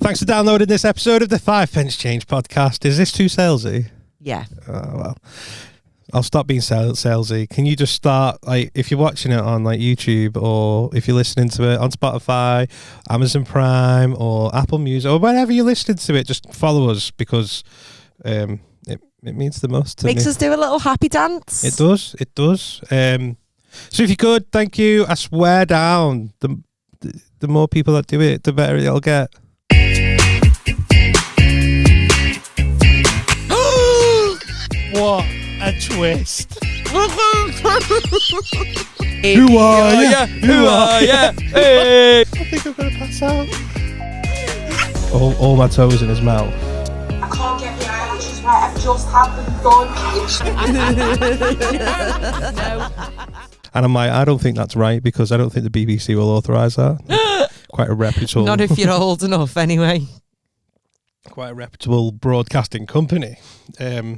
Thanks for downloading this episode of the 5 Pence Change podcast. Is this too salesy? Yeah. Oh, well, I'll stop being salesy. Can you just start, like, if you're watching it on like YouTube, or if you're listening to it on Spotify, Amazon Prime, or Apple Music, or wherever you're listening to it, just follow us, because it means the most to Makes me. us do a little happy dance. It does. So if you could, thank you. I swear down, the more people that do it, the better it'll get. What a twist. Who are ya? Who are ya? Hey. I think I'm going to pass out. All my toes in his mouth. I can't get the eyelashes right, I've just had them done. And I'm like, I don't think that's right, because I don't think the BBC will authorise that. Quite a reputable... Not if you're old enough, anyway. Quite a reputable broadcasting company. Yeah,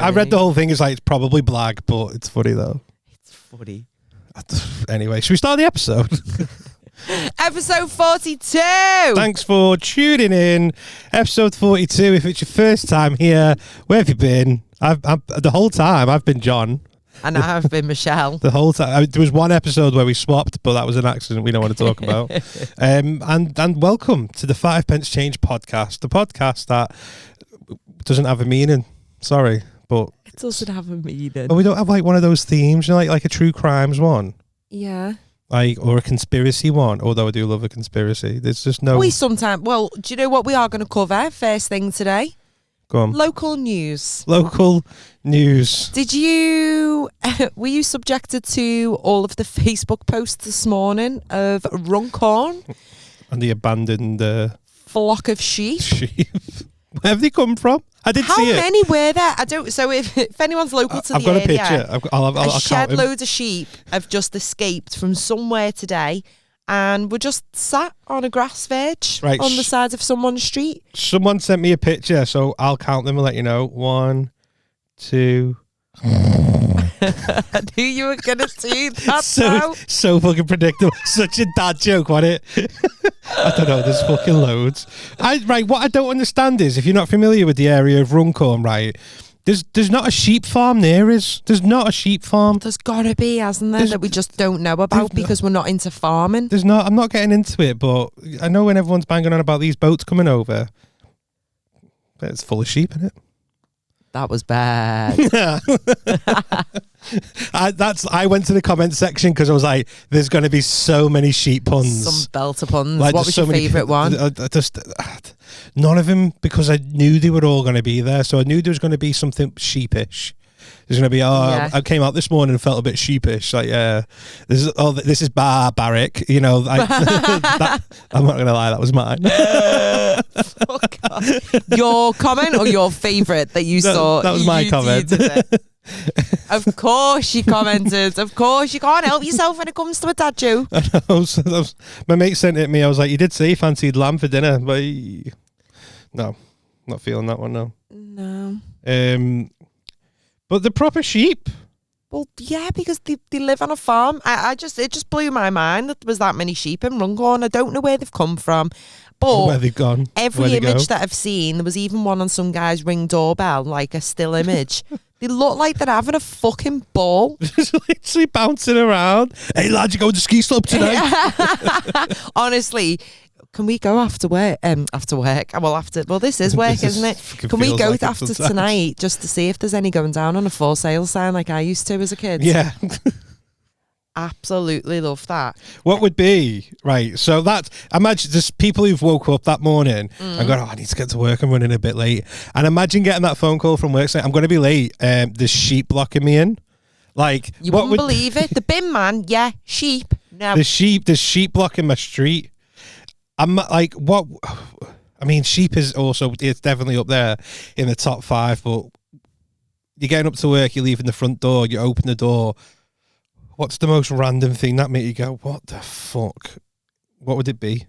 I read the whole thing. It's like, it's probably blag, but it's funny though. It's funny. Anyway, should we start the episode? Episode 42. Thanks for tuning in. Episode 42. If it's your first time here, where have you been? The whole time I've been John. And I've been Michelle. The whole time. There was one episode where we swapped, but that was an accident we don't want to talk about. And welcome to the 5 Pence Change podcast, the podcast that doesn't have a meaning. Sorry, but It doesn't have a meaning. but we don't have like one of those themes, you know, like a true crimes one, Yeah. like, or a conspiracy one. Although I do love a conspiracy. There's just no. We sometimes... Well, do you know what we are going to cover first thing today? Go on. Local news. Local news. Did you... were you subjected to all of the Facebook posts this morning of Runcorn? And the abandoned Flock of sheep. sheep. Where have they come from? I did How see it. many were there? I don't. So if anyone's local to I've the got area, a picture. I'll a count shed them. loads of sheep have just escaped from somewhere today, and were just sat on a grass verge Right, on the side of someone's street. Someone sent me a picture, so I'll count them and let you know. 1, 2. I knew you were gonna do that. So fucking predictable. Such a dad joke, wasn't it? I don't know. There's fucking loads. What I don't understand is, if you're not familiar with the area of Runcorn, right? There's not a sheep farm near us. There's not a sheep farm. There's gotta be, hasn't there? That we just don't know about because we're not into farming. There's not. I'm not getting into it, but I know when everyone's banging on about these boats coming over, but it's full of sheep in it. That was bad. I went to the comment section because I was like, "There's going to be so many sheep puns." Some belter puns. Like, What was your favourite one? None of them, because I knew they were all going to be there. So I knew there was going to be something sheepish. There's going to be, Yeah. I came out this morning and felt a bit sheepish. Like, yeah, this is barbaric. You know, I'm not going to lie, that was mine. Your comment or your favourite that you saw? That was my comment. Of course you commented. Of course, you can't help yourself when it comes to a dad joke. I know, my mate sent it to me. I was like, you did say you fancied lamb for dinner, but no, not feeling that one, no. No. But the proper sheep. Well, yeah, because they live on a farm. It just blew my mind that there was that many sheep in Runcorn. I don't know where they've come from. But where they've gone. Every image that I've seen, there was even one on some guy's Ring doorbell, like a still image. They look like they're having a fucking ball. Just literally bouncing around. Hey lad, you going to ski slope tonight? Honestly, can we go after work? Well, this is work, isn't it? Can we go like after tonight just to see if there's any going down on a for sale sign like I used to as a kid? Yeah. Absolutely love that. What would be, right, so imagine there's people who've woke up that morning and gone, I need to get to work, I'm running a bit late. And imagine getting that phone call from work saying, I'm going to be late, there's sheep blocking me in. Like, you wouldn't believe it. The bin man, yeah, sheep. No. There's sheep blocking my street. I'm like, what? I mean, sheep is also, it's definitely up there in the top 5, but you're getting up to work, you're leaving the front door, you open the door. What's the most random thing that made you go, what the fuck? What would it be?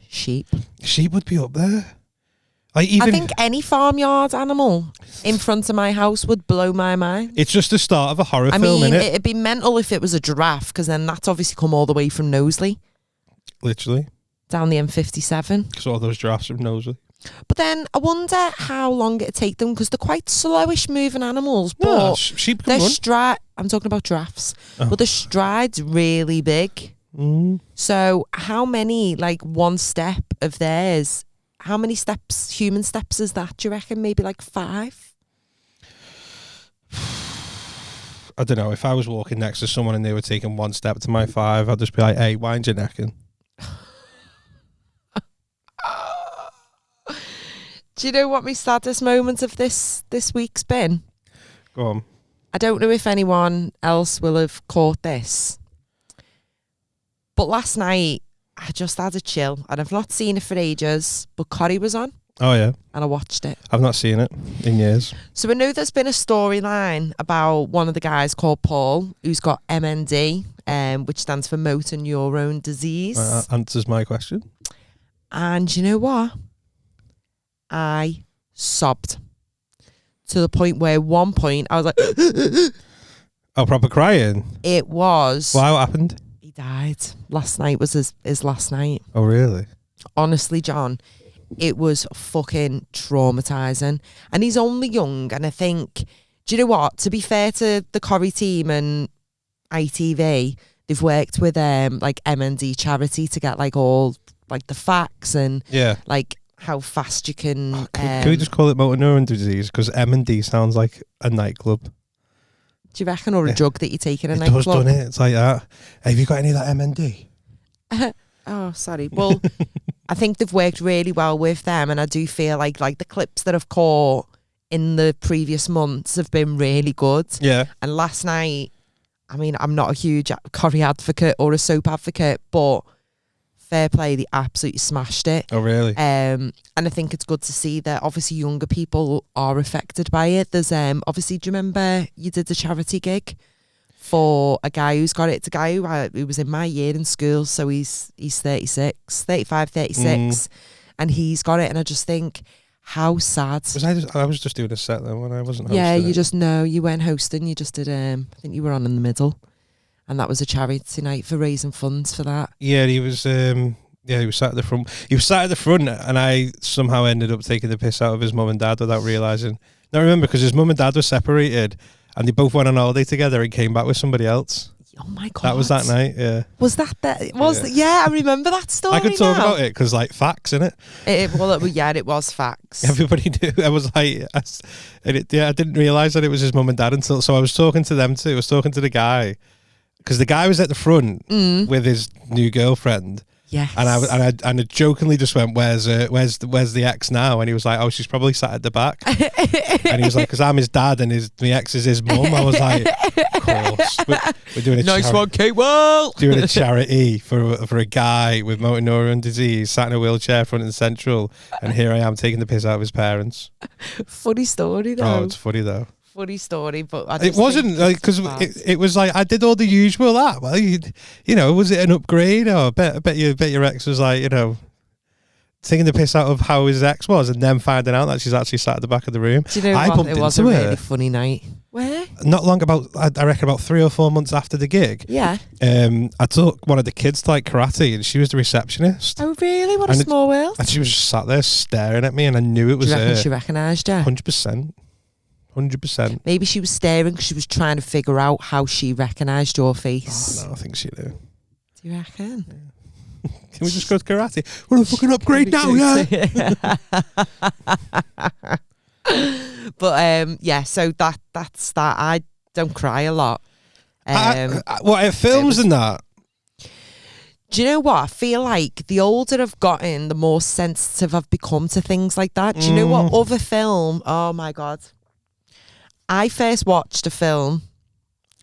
Sheep. Sheep would be up there. I think any farmyard animal in front of my house would blow my mind. It's just the start of a horror film, innit? It'd be mental if it was a giraffe, because then that's obviously come all the way from Knowsley. Literally. down the M57. Because all those giraffes from Knowsley. But then I wonder how long it'd take them, because they're quite slowish moving animals. No, But sheep can their run. stride, I'm talking about giraffes, Oh. but the stride's really big. Mm. So how many, like one step of theirs, how many steps, human steps is that, do you reckon? Maybe like 5? I don't know. If I was walking next to someone and they were taking one step to my 5, I'd just be like, hey, wind your neck in. Do you know what my saddest moment of this week's been? Go on. I don't know if anyone else will have caught this, but last night I just had a chill, and I've not seen it for ages, but Corrie was on Oh, yeah. and I watched it. I've not seen it in years. So I know there's been a storyline about one of the guys called Paul, who's got MND, which stands for motor neurone disease. That answers my question. And you know what? I sobbed to the point where at one point I was like, Oh, proper crying? it was. Why? What happened? He died. Last night was his last night. Oh, really? Honestly, John, it was fucking traumatizing. And he's only young. And I think, do you know what? To be fair to the Corrie team and ITV, they've worked with like MND charity to get like all like the facts and Yeah. like how fast you can. Can we just call it motor neuron disease? Because M&D sounds like a nightclub. Do you reckon, or a drug that you take in a It nightclub? does, doesn't it? It's like that. Hey, have you got any of that M&D? Oh, sorry. Well, I think they've worked really well with them, and I do feel like the clips that I've caught in the previous months have been really good. Yeah. And last night, I mean, I'm not a huge Corrie advocate or a soap advocate, but fair play, they absolutely smashed it. Oh, really? And I think it's good to see that obviously younger people are affected by it. There's obviously, do you remember you did the charity gig for a guy who's got it? It's a guy who was in my year in school, so he's 35, 36, and he's got it. And I just think, how sad. I was just doing a set then when I wasn't hosting. Yeah, you it. just know you weren't hosting. You just did. I think you were on in the middle, and that was a charity night for raising funds for that. Yeah, he was. He was sat at the front. He was sat at the front, and I somehow ended up taking the piss out of his mum and dad without realising. Now remember, because his mum and dad were separated, and they both went on holiday together and came back with somebody else. Oh my god, That was that night. Yeah. Was that? Yeah, I remember that story. I could talk now. about it because like facts in it. It was facts. Everybody knew. I was like, I didn't realise that it was his mum and dad until. So I was talking to them too. I was talking to the guy because the guy was at the front with his new girlfriend. Yes. And I jokingly just went, where's the ex now? And he was like, oh, she's probably sat at the back. And he was like, because I'm his dad and my ex is his mum. I was like, of course. We're doing a Nice one, Kate. Well, doing a charity for a guy with motor neuron disease, sat in a wheelchair front and central, and here I am taking the piss out of his parents. funny story though. Oh, it's funny though. Funny story, but I It just wasn't think like it's because bad. it was like I did all the usual that. Well, you know, was it an upgrade? Or I bet your ex was like, you know, taking the piss out of how his ex was, and then finding out that she's actually sat at the back of the room. Do you know I what? bumped It was a into her really funny night. Where? not long I reckon about 3 or 4 months after the gig. Yeah. I took one of the kids to like karate, and she was the receptionist, Oh really? What a And small world. and she was just sat there staring at me, and I knew it Do was you reckon her. she recognised you? 100%. Maybe she was staring because she was trying to figure out how she recognised your face. Oh, no, I think she knew. Do you reckon? Can we just go to karate? We're a fucking upgrade now, yeah. But yeah, so that's that. I don't cry a lot. What at films and that? Do you know what? I feel like the older I've gotten, the more sensitive I've become to things like that. Do you know what other film? Oh my God. I first watched a film.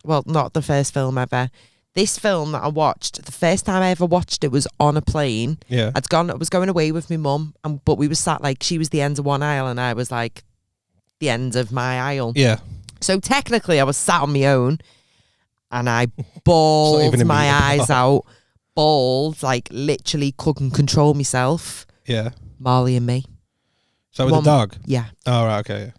Well, not the first film ever. This film that I watched, the first time I ever watched it was on a plane. Yeah. I was going away with my mum, but we were sat like, she was the end of one aisle and I was like the end of my aisle. Yeah. So technically I was sat on my own and I bawled even my a meter eyes out. Bawled, like literally couldn't control myself. Yeah. Marley and me. So with One- the dog? Yeah. Oh, right, okay. Yeah.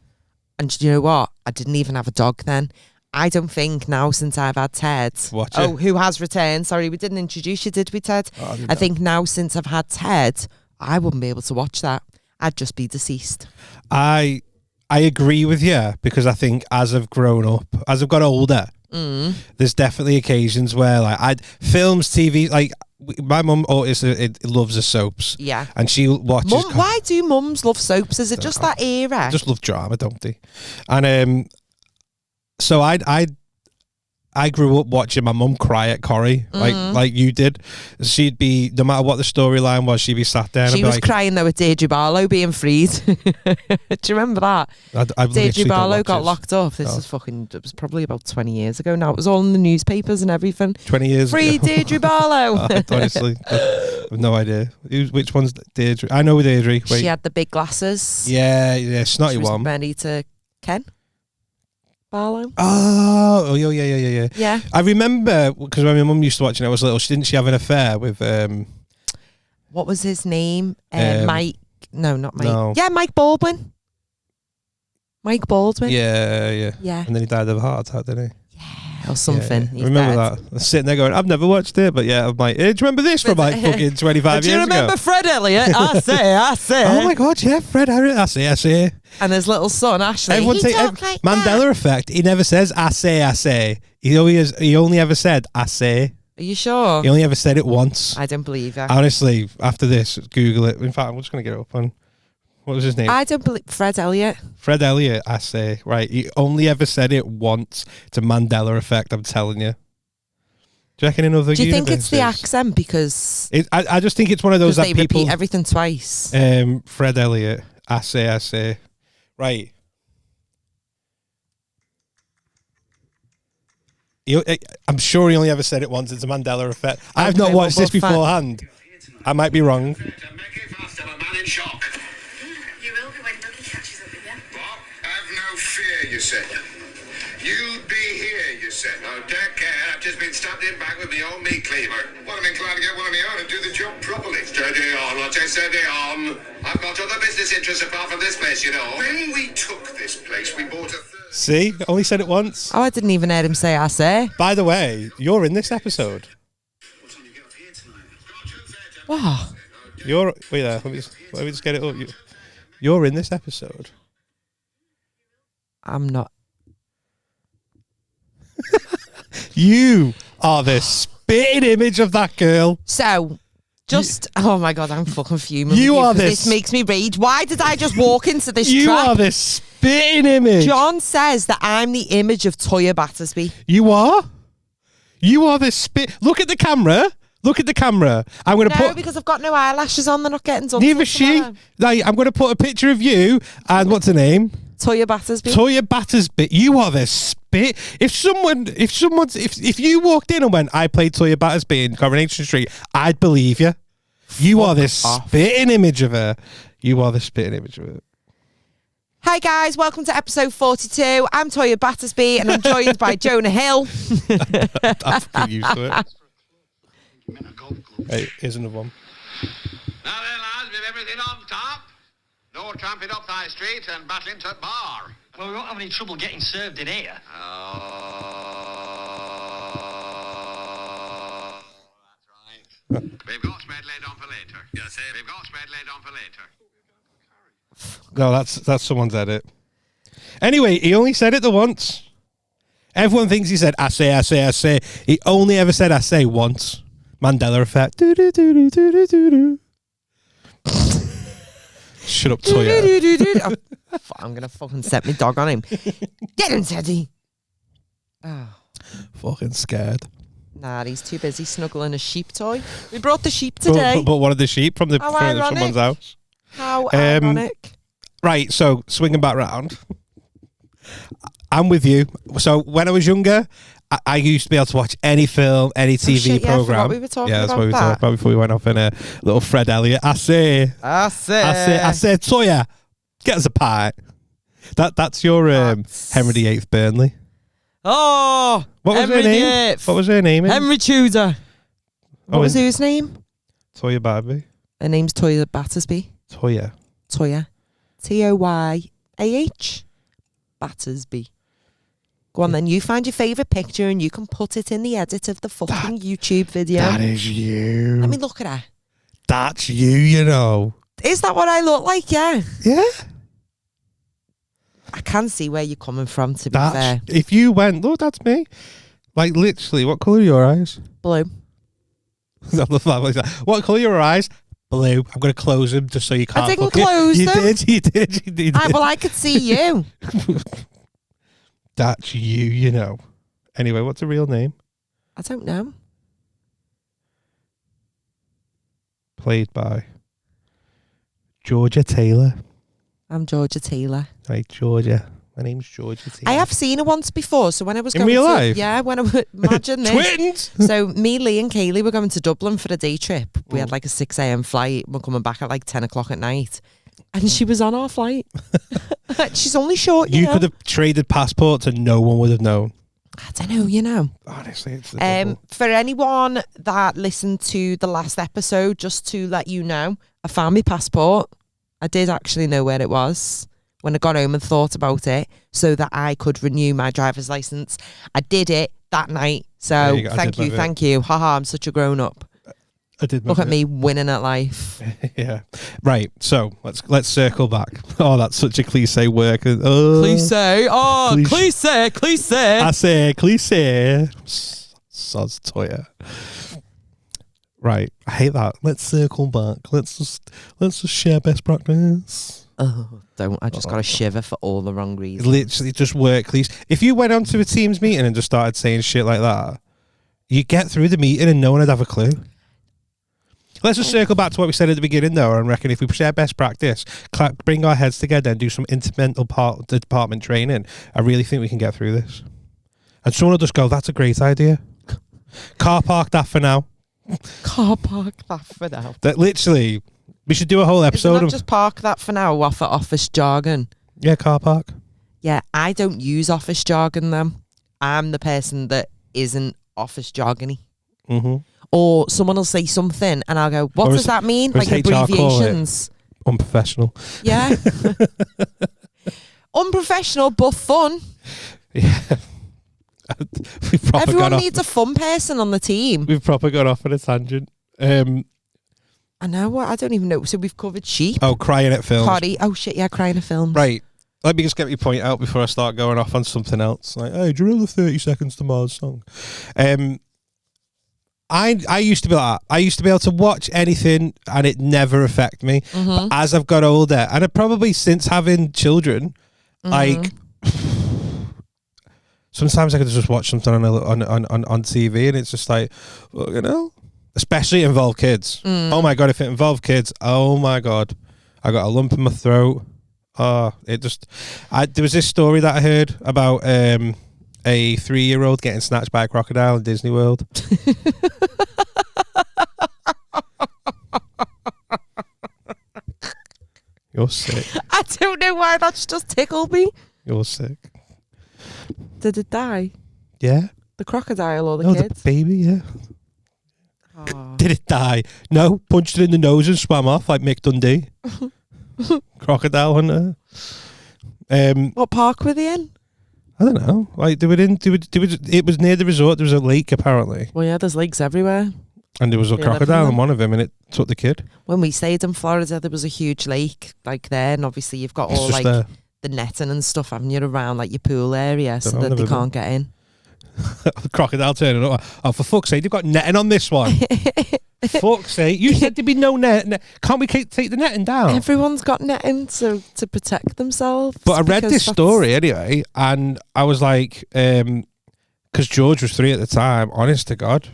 And do you know what? I didn't even have a dog then. I don't think now since I've had Ted. Watch Oh, it. who has returned? Sorry, we didn't introduce you, did we, Ted? Oh, I didn't I know. think now since I've had Ted, I wouldn't be able to watch that. I'd just be deceased. I agree with you because I think as I've grown up, as I've got older, there's definitely occasions where like films, TV, like my mum always loves the soaps. Yeah. And she watches. Why do mums love soaps? Is it just that era? Just love drama, don't they? And so I grew up watching my mum cry at Corrie, like you did. She'd be, no matter what the storyline was, she'd be sat there. She and was like, crying though at Deirdre Barlow being freed. Do you remember that? I Deirdre literally don't Barlow watch got it. locked up. It was probably about 20 years ago now. It was all in the newspapers and everything. 20 years Free ago. Deirdre Barlow. Honestly, I have no idea. Which one's Deirdre? I know Deirdre. Wait. She had the big glasses. Yeah, snotty She was one. married to Ken Barlow. Oh, yeah. Yeah. I remember because when my mum used to watch it, I was little. Didn't she have an affair with? What was his name? Mike. No, not Mike. No. Yeah, Mike Baldwin. Mike Baldwin. Yeah. Yeah. And then he died of a heart attack, didn't he? Or something. Yeah. He's I remember dead. that. I was sitting there going, I've never watched it, but yeah, I'm like, do you remember this from like fucking 25 Do you years remember ago? Fred Elliott? I say. Oh my god, yeah, Fred Harriet. I say. And his little son Ashley. Everyone He say talked like Mandela that. effect. He never says I say. He only ever said I say. Are you sure? He only ever said it once. I don't believe you. Honestly, after this, Google it. In fact, I'm just gonna get it up on. What was his name? I don't believe Fred Elliott. Fred Elliott. I say. Right. He only ever said it once. It's a Mandela effect. I'm telling you. Do you reckon in other Do you think it's the universes? accent because I just think it's one of those they that people. repeat everything twice? Fred Elliott. I say. Right. I'm sure he only ever said it once. It's a Mandela effect. I've not Okay, watched well, this beforehand. I might be wrong. To make it fast, I'm a man in shock. You will be when Ducky catches up with you. What? Have no fear, you said. You'd be here, you said. Oh, take care. I've just been stabbed in back with my own meat cleaver. Well, I'm inclined to get one of my own and do the job properly. Steady on, I'll say steady on. I've got other business interests apart from this place, you know. When we took this place, we bought a third. See? Only said it once. Oh, I didn't even hear him say I say. By the way, you're in this episode. What time you get off here tonight? Wow. You're... Wait there. Let me just get it up. You're in this episode. I'm not. You are the spitting image of that girl. So, oh my God, I'm fucking fuming. You with are 'cause this- This makes me rage. Why did I just walk into this You trap? are the spitting image. John says that I'm the image of Toya Battersby. You are? You are the spit. Look at the camera. Look at the camera. I'm going to No, put... because I've got no eyelashes on. They're not getting done. Neither till she. tomorrow. Like, I'm going to put a picture of you and what's her name? Toya Battersby. Toya Battersby. You are the spit. If you walked in and went, I played Toya Battersby in Coronation Street, I'd believe you. You are the off. spitting image of her. You are the spitting image of her. Hi guys, welcome to episode 42. I'm Toya Battersby and I'm joined by Jonah Hill. I'm fucking used to it. Hey, here's another one. Now then, lads, with everything on top, no tramping up High Street and battling to bar. Well, we won't have any trouble getting served in here. Oh, that's right. We've got spread laid on for later. Yes, we've got spread laid on for later. No, that's someone's edit. Anyway, he only said it the once. Everyone thinks he said, I say. He only ever said, I say once. Mandela effect. Shut up, Toya. I'm going to fucking set my dog on him. Get him, Teddy. Oh. Fucking scared. Nah, he's too busy snuggling a sheep toy. We brought the sheep today. But one of the sheep from How from ironic. someone's house. How ironic. Right, so swinging back round. I'm with you. So when I was younger, I used to be able to watch any film, any TV shit, yeah, I program. forgot we were talking that's about what we were talking that. about before we went off in a little Fred Elliott. I say, Toya, get us a pie. That's your Henry VIII Burnley. Oh, What was Henry her name? VIII. What was her name? Henry Tudor. What was whose name? Toya Battersby. Her name's Toya Battersby. Toya. Toya. Toyah. Battersby. Go on then, you find your favourite picture and you can put it in the edit of the fucking YouTube video. That is you. Let me look at her. That's you know. Is that what I look like? Yeah. Yeah. I can see where you're coming from, to be fair. If you went, look, that's me. Like, literally, what colour are your eyes? Blue. What colour are your eyes? Blue. I'm going to close them just so you can't. I didn't close them. You did. Well, I could see you. That's you know. Anyway, what's the real name? I don't know. Played by Georgia Taylor. I'm Georgia Taylor. Right, Georgia. My name's Georgia Taylor. I have seen her once before. So when I was In going real to, life? yeah, when I would imagine this. Twins. So me, Lee, and Kaylee were going to Dublin for a day trip. We had like a 6 a.m. flight. We're coming back at like 10 o'clock at night, and she was on our flight. She's only short. You know? Could have traded passports and no one would have known. I don't know. You know. Honestly, it's the devil. For anyone that listened to the last episode, just to let you know, I found my passport. I did actually know where it was when I got home and thought about it so that I could renew my driver's license. I did it that night. So thank you. Haha, I'm such a grown up. I did. Look at me winning at life. Yeah. Right. So let's circle back. Oh, that's such a cliche word. Cliche. Oh, cliche. I say cliche. Soz Toya. Right. I hate that. Let's circle back. Let's just share best practice. Oh, don't. I just got a shiver for all the wrong reasons. Literally just work, please. If you went onto a Teams meeting and just started saying shit like that, you get through the meeting and no one would have a clue. Let's just circle back to what we said at the beginning, though. I reckon if we share best practice, bring our heads together and do some intermental department training, I really think we can get through this. And someone will just go, that's a great idea. Car park that for now. Car park that for now. That literally, we should do a whole episode of just park that for now off of office jargon. Yeah, car park. Yeah, I don't use office jargon though. I'm the person that isn't office jargony. Mm-hmm. Or someone will say something and I'll go, what does that mean? Like abbreviations. Unprofessional. Yeah. Unprofessional but fun. Yeah. Everyone needs a fun person on the team. We've proper got off on a tangent. I know what, I don't even know. So we've covered sheep. Oh, crying at films. Potty. Oh shit, yeah, crying at films. Right. Let me just get your point out before I start going off on something else. Like, hey, do you know the 30 Seconds to Mars song? I used to be like that. I used to be able to watch anything and it never affect me. Mm-hmm. But as I've got older, and probably since having children, like sometimes I could just watch something on TV and it's just like, well, you know, especially involve kids. Oh my God, if it involved kids, oh my God, I got a lump in my throat. Oh, it just, there was this story that I heard about a 3-year-old getting snatched by a crocodile in Disney World. You're sick. I don't know why that's just tickled me. You're sick. Did it die? Yeah. The crocodile or the No, kids? the baby, yeah. Oh. Did it die? No, punched it in the nose and swam off like Mick Dundee. Crocodile hunter. What park were they in? I don't know. Like they were in. It was near the resort. There was a lake apparently, Well, yeah, there's lakes everywhere. and there was a Yeah, crocodile in everywhere. one of them, and it took the kid. When we stayed in Florida, there was a huge lake like there, and obviously you've got It's all just like there. the netting and stuff, haven't you, around like your pool area, so Don't know, that they never can't get in. The crocodile turning up. Oh, for fuck's sake, they've got netting on this one. Fuck's sake, you said there'd be no net. Can't we take the netting down? Everyone's got netting to protect themselves. But I read because this that's- story anyway, and I was like, because George was 3 at the time. Honest to God, I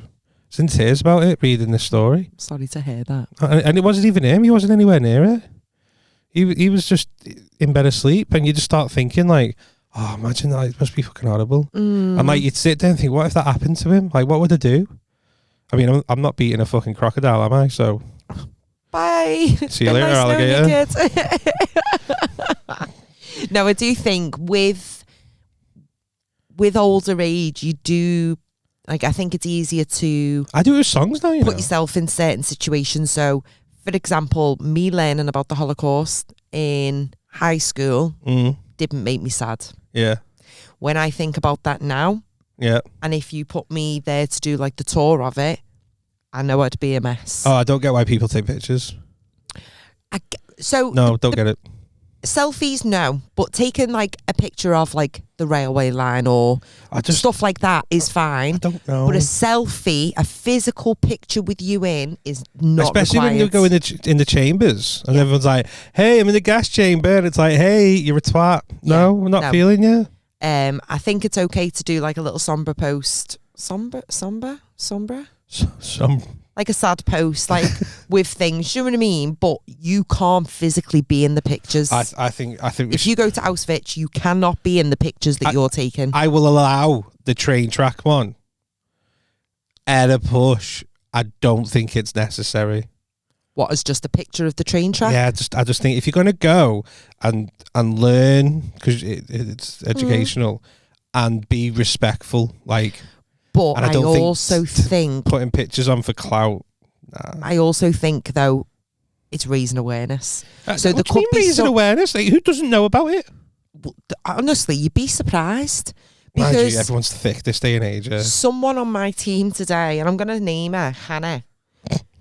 was in tears about it reading this story, Sorry to hear that. and it wasn't even him. He wasn't anywhere near it. He was just in bed asleep, and you just start thinking like, oh, imagine that. It must be fucking horrible. And like you'd sit there and think, what if that happened to him? Like, what would I do? I mean, I'm not beating a fucking crocodile, am I? So Bye. See you Been later, nice knowing you, alligator. kids. No, I do think with older age, you do, like, I think it's easier to I do it with songs now, you put know. yourself in certain situations. So, for example, me learning about the Holocaust in high school Mm, didn't make me sad. yeah. when I think about that now, Yeah. and if you put me there to do like the tour of it, I know I'd be a mess. Oh, I don't get why people take pictures. No, don't get it. Selfies, no, but taking like a picture of like the railway line or stuff like that is fine. I don't know. But a selfie, a physical picture with you in, is not especially required. when you go in the chambers and everyone's like, "Hey, I'm in the gas chamber," and it's like, "Hey, you're a twat." No, we're not feeling you. I think it's okay to do like a little somber post, somber, like a sad post, like with things. You know what I mean? But you can't physically be in the pictures. I think if you go to Auschwitz, you cannot be in the pictures that you're taking. I will allow the train track one. At a push, I don't think it's necessary. What, is just a picture of the train track? Yeah, I just think if you're gonna go and learn, because it's educational, and be respectful, like. But I I also think putting pictures on for clout. Nah. I also think though, it's raising awareness. So there could be raising awareness. Like, who doesn't know about it? Honestly, you'd be surprised. Mind Because you, everyone's thick this day and age. someone on my team today, and I'm going to name her Hannah.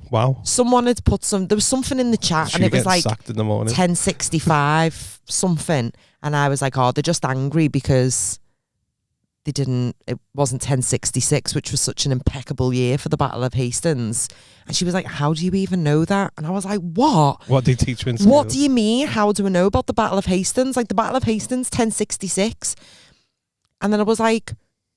Wow. Someone had put there was something in the chat, and it was like sacked in the morning. 1065 something, and I was like, oh, they're just angry because it wasn't 1066, which was such an impeccable year for the Battle of Hastings. And she was like, how do you even know that? And I was like, what? What do you teach you in school? What do you mean? How do I know about the Battle of Hastings? Like the Battle of Hastings, 1066. And then I was like,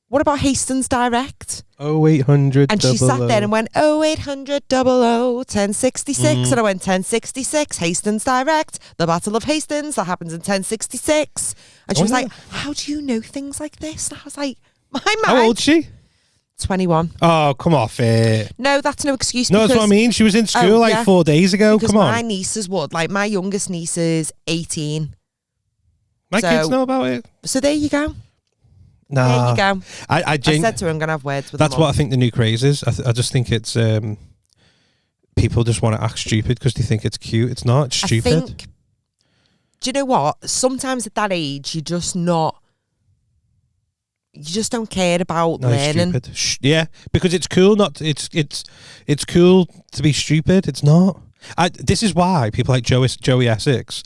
what about Hastings Direct? 0800 And she sat there and went, 0800 00 1066. And I went, 1066, Hastings Direct, the Battle of Hastings, that happens in 1066. And she was like, how do you know things like this? And I was like, my mind. How old is she? 21. Oh, come off it. No, that's no excuse. No, that's what I mean. She was in school 4 days ago. Because come on. my nieces would. Like, my youngest niece is 18. My kids know about it. So there you go. Nah. There you go. I said to her, I'm going to have words with That's them what I think the new craze is. I just think it's people just want to act stupid because they think it's cute. It's not. It's stupid. I think, do you know what? Sometimes at that age, you just don't care about learning. It's stupid. Yeah, because it's cool. It's cool to be stupid. It's not. This is why people like Joey Essex,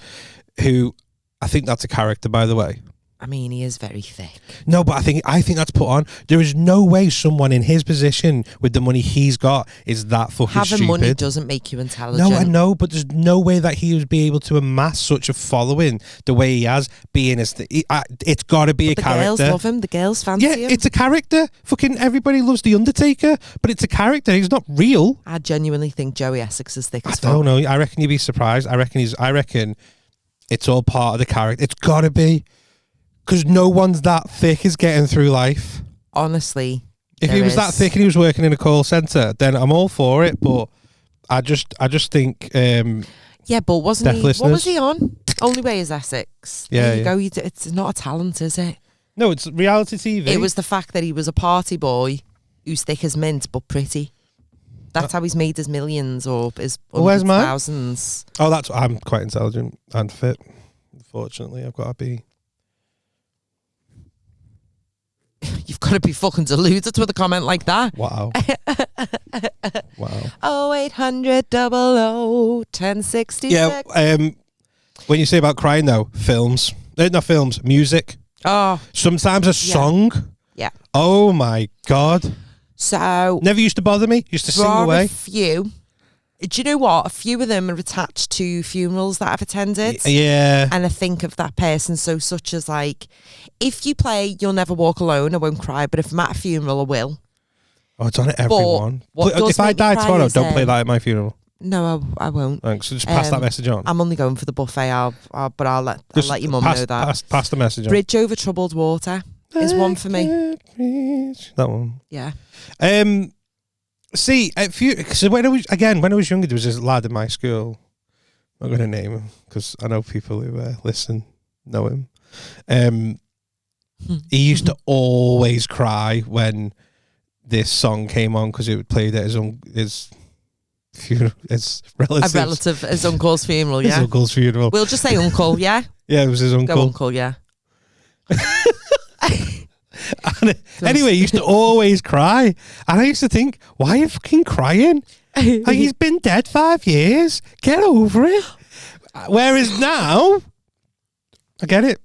who I think that's a character, by the way. I mean, he is very thick. No, but I think that's put on. There is no way someone in his position with the money he's got is that fucking Having stupid. money doesn't make you intelligent. No, I know, but there's no way that he would be able to amass such a following the way he has, being as it's got to be a character. The girls love him. The girls fancy him. Yeah, it's a character. Fucking everybody loves The Undertaker, but it's a character. He's not real. I genuinely think Joey Essex is thick as fuck. I don't know. I reckon you'd be surprised. I reckon it's all part of the character. It's got to be. Because no one's that thick is getting through life. Honestly. If he was that thick and he was working in a call centre, then I'm all for it. But I just think... yeah, but wasn't he... listeners. What was he on? Only Way is Essex. Yeah, there you go. It's not a talent, is it? No, it's reality TV. It was the fact that he was a party boy who's thick as mint but pretty. That's how he's made his millions or his thousands. Oh, I'm quite intelligent and fit. Unfortunately, I've got to be... You've got to be fucking deluded with a comment like that. Wow. Wow. 0800 00 1066. Yeah, when you say about crying though, films. Not films, music. Oh. Sometimes a song. Yeah. Oh my God. So. Never used to bother me. Used to sing away. A few. Do you know what? A few of them are attached to funerals that I've attended. Yeah. And I think of that person such as like, if you play You'll Never Walk Alone, I won't cry, but if I'm at a funeral, I will. Oh, it's on at everyone. If I die tomorrow, don't play that at my funeral. No, I won't. Thanks. So just pass that message on. I'm only going for the buffet, but I'll let your mum know that. Pass the message on. Bridge Over Troubled Water is one for me. That one. Yeah. See, so when I was younger, there was this lad in my school. I'm not going to name him because I know people who listen know him. He used to always cry when this song came on because it would play at his funeral, his relatives. His uncle's funeral. Yeah, his uncle's funeral. We'll just say uncle. Yeah. Yeah, it was his uncle. Go uncle. Yeah. And anyway, he used to always cry. And I used to think, why are you fucking crying? Like, he's been dead 5 years. Get over it. Whereas now, I get it.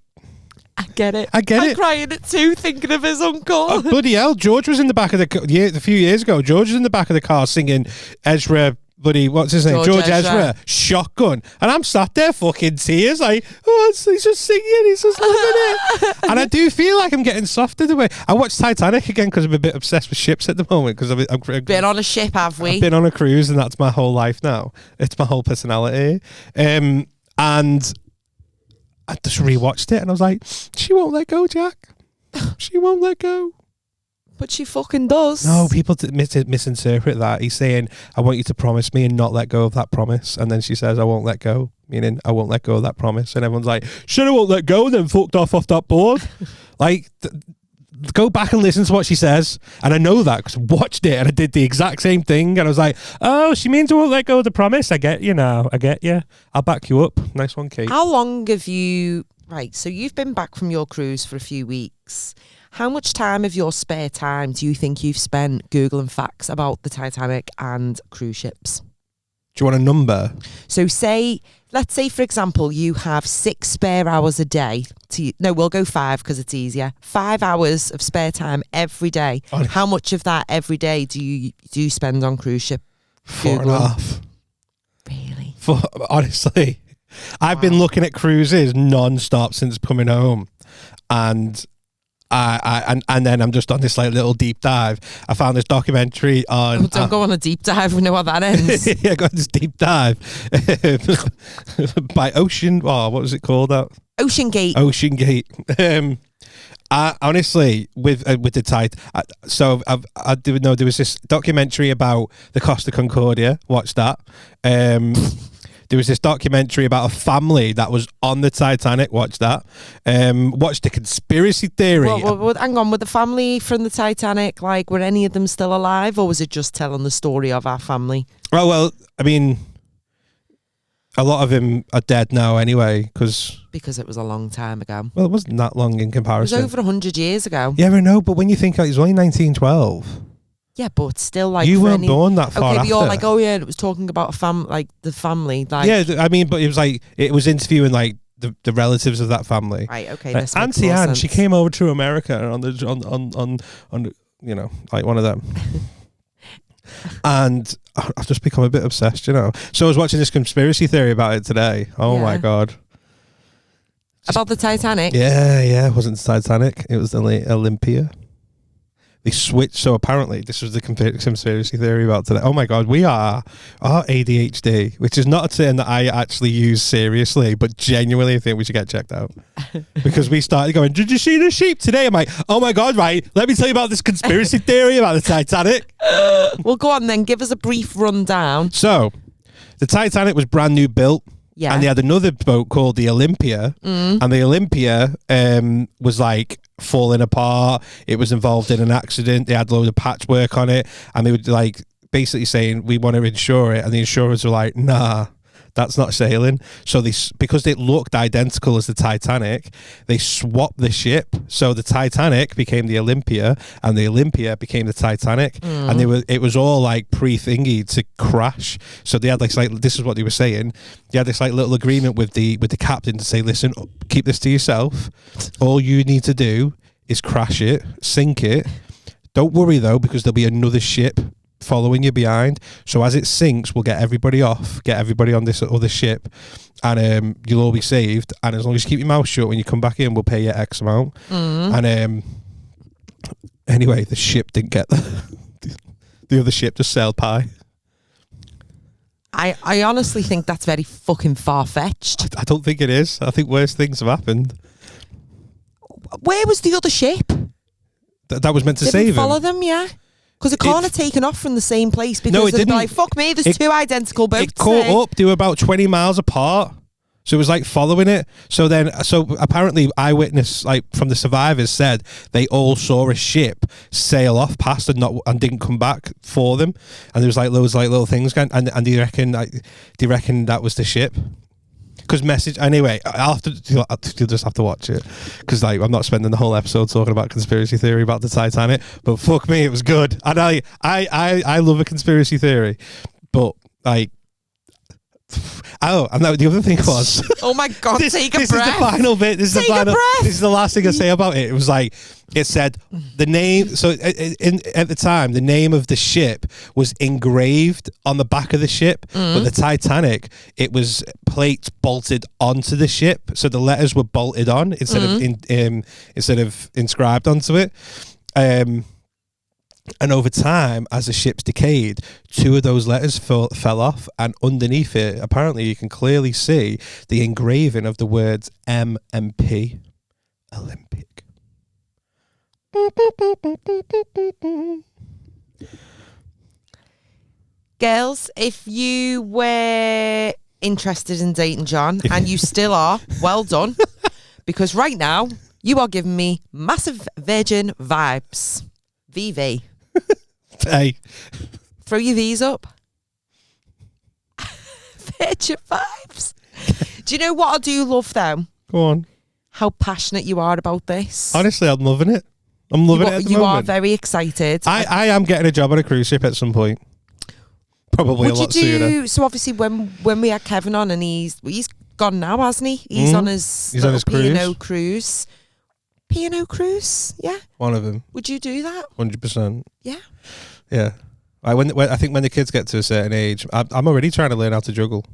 I get it. I'm crying at 2 thinking of his uncle. Oh, bloody hell. George was in the back of a few years ago. George was in the back of the car singing Ezra, buddy, what's his name? George Ezra. Shotgun. And I'm sat there fucking tears like, he's just singing. He's just loving it. And I do feel like I'm getting softer the way. I watched Titanic again because I'm a bit obsessed with ships at the moment. Because I've been on a ship, have we? I've been on a cruise and that's my whole life now. It's my whole personality. And I just rewatched it and I was like, she won't let go, Jack. She won't let go. But she fucking does. No, people misinterpret that. He's saying, I want you to promise me and not let go of that promise. And then she says, I won't let go, meaning I won't let go of that promise. And everyone's like, shit, I won't let go, and then fucked off that board. Like, go back and listen to what she says. And I know that because I watched it and I did the exact same thing. And I was like, oh, she means I won't let go of the promise. I get you now. I get you. I'll back you up. Nice one, Kate. How long have you... Right, so you've been back from your cruise for a few weeks. How much time of your spare time do you think you've spent Googling facts about the Titanic and cruise ships? Do you want a number? So let's say, for example, you have 6 spare hours a day. No, we'll go 5 because it's easier. 5 hours of spare time every day. How much of that every day do you spend on cruise ship? 4.5. Really? Honestly, I've been looking at cruises non-stop since coming home, and and then I'm just on this like little deep dive. I found this documentary on. Oh, don't go on a deep dive. We know how that ends. Yeah, I got this deep dive by Ocean. Oh, what was it called? Ocean Gate. Ocean Gate. Honestly, with the tide. I didn't know there was this documentary about the Costa Concordia. Watch that. There was this documentary about a family that was on the Titanic. Watch that. Watch the conspiracy theory. Well, hang on. Were the family from the Titanic, like, were any of them still alive, or was it just telling the story of our family? Oh, well, I mean, a lot of them are dead now anyway, because it was a long time ago. Well, it wasn't that long in comparison. It was over 100 years ago. Yeah, I know, but when you think it was only 1912. Yeah, but still, like, you weren't born that far. Okay, but after. you're like, oh yeah, it was talking about the family. Like, yeah, I mean, but it was like it was interviewing like the relatives of that family. Right. Okay. Like, Auntie Anne, she came over to America on you know, like one of them. And I've just become a bit obsessed, you know. So I was watching this conspiracy theory about it today. Oh my god. About the Titanic? Yeah, it wasn't the Titanic. It was the Olympia. They switched. So apparently, this was the conspiracy theory about today. Oh my God, our ADHD, which is not a term that I actually use seriously, but genuinely I think we should get checked out. Because we started going, did you see the sheep today? I'm like, oh my God, right, let me tell you about this conspiracy theory about the Titanic. Well, go on then, give us a brief rundown. So, the Titanic was brand new built. Yeah. And they had another boat called the Olympia. And the Olympia was like falling apart. It was involved in an accident. They had loads of patchwork on it. And they were like basically saying, we want to insure it. And the insurers were like, nah, that's not sailing. So because it looked identical as the Titanic, they swapped the ship. So the Titanic became the Olympia, and the Olympia became the Titanic. And it was all like pre-thingy to crash. So they had like this is what they were saying. They had this like little agreement with the captain to say, listen, keep this to yourself. All you need to do is crash it, sink it. Don't worry though, because there'll be another ship following you behind. So as it sinks, we'll get everybody off, get everybody on this other ship, and you'll all be saved. And as long as you keep your mouth shut when you come back in, we'll pay you X amount. And anyway, the ship didn't get there. The other ship just sailed by. I honestly think that's very fucking far-fetched. I don't think it is. I think worse things have happened. Where was the other ship? That was meant to Didn't save him. follow them, yeah. Because it can't have taken off from the same place. Because No, it didn't. Like, fuck me, there's 2 identical boats. It caught up. They were about 20 miles apart. So it was like following it. So apparently eyewitness, like from the survivors, said they all saw a ship sail off past and didn't come back for them. And there was like loads like little things going, and they reckon that was the ship. Because message anyway. I'll you'll just have to watch it because like I'm not spending the whole episode talking about conspiracy theory about the Titanic. But fuck me, it was good. And I love a conspiracy theory, but like. Oh, and the other thing was. Oh my God! Take a breath. This is the final bit. This is This is the last thing I say about it. It was like it said the name. So at the time, the name of the ship was engraved on the back of the ship, but the Titanic, it was plates bolted onto the ship, so the letters were bolted on instead of inscribed onto it. And over time, as the ship's decayed, 2 of those letters fell off, and underneath it, apparently, you can clearly see the engraving of the words M and P, Olympic. Girls, if you were interested in dating John, and you still are, well done, because right now, you are giving me massive virgin vibes. VV. Hey. Throw your V's up. Virgin vibes. Do you know what I do love though? Go on. How passionate you are about this. Honestly, I'm loving it. I'm loving it at the You moment. are very excited. I am getting a job on a cruise ship at some point. Probably a lot sooner. So obviously when we had Kevin on and he's gone now, hasn't he? He's on his P&O cruise. P&O cruise, yeah. One of them. Would you do that? 100%. Yeah. Yeah. I think when the kids get to a certain age, I'm already trying to learn how to juggle.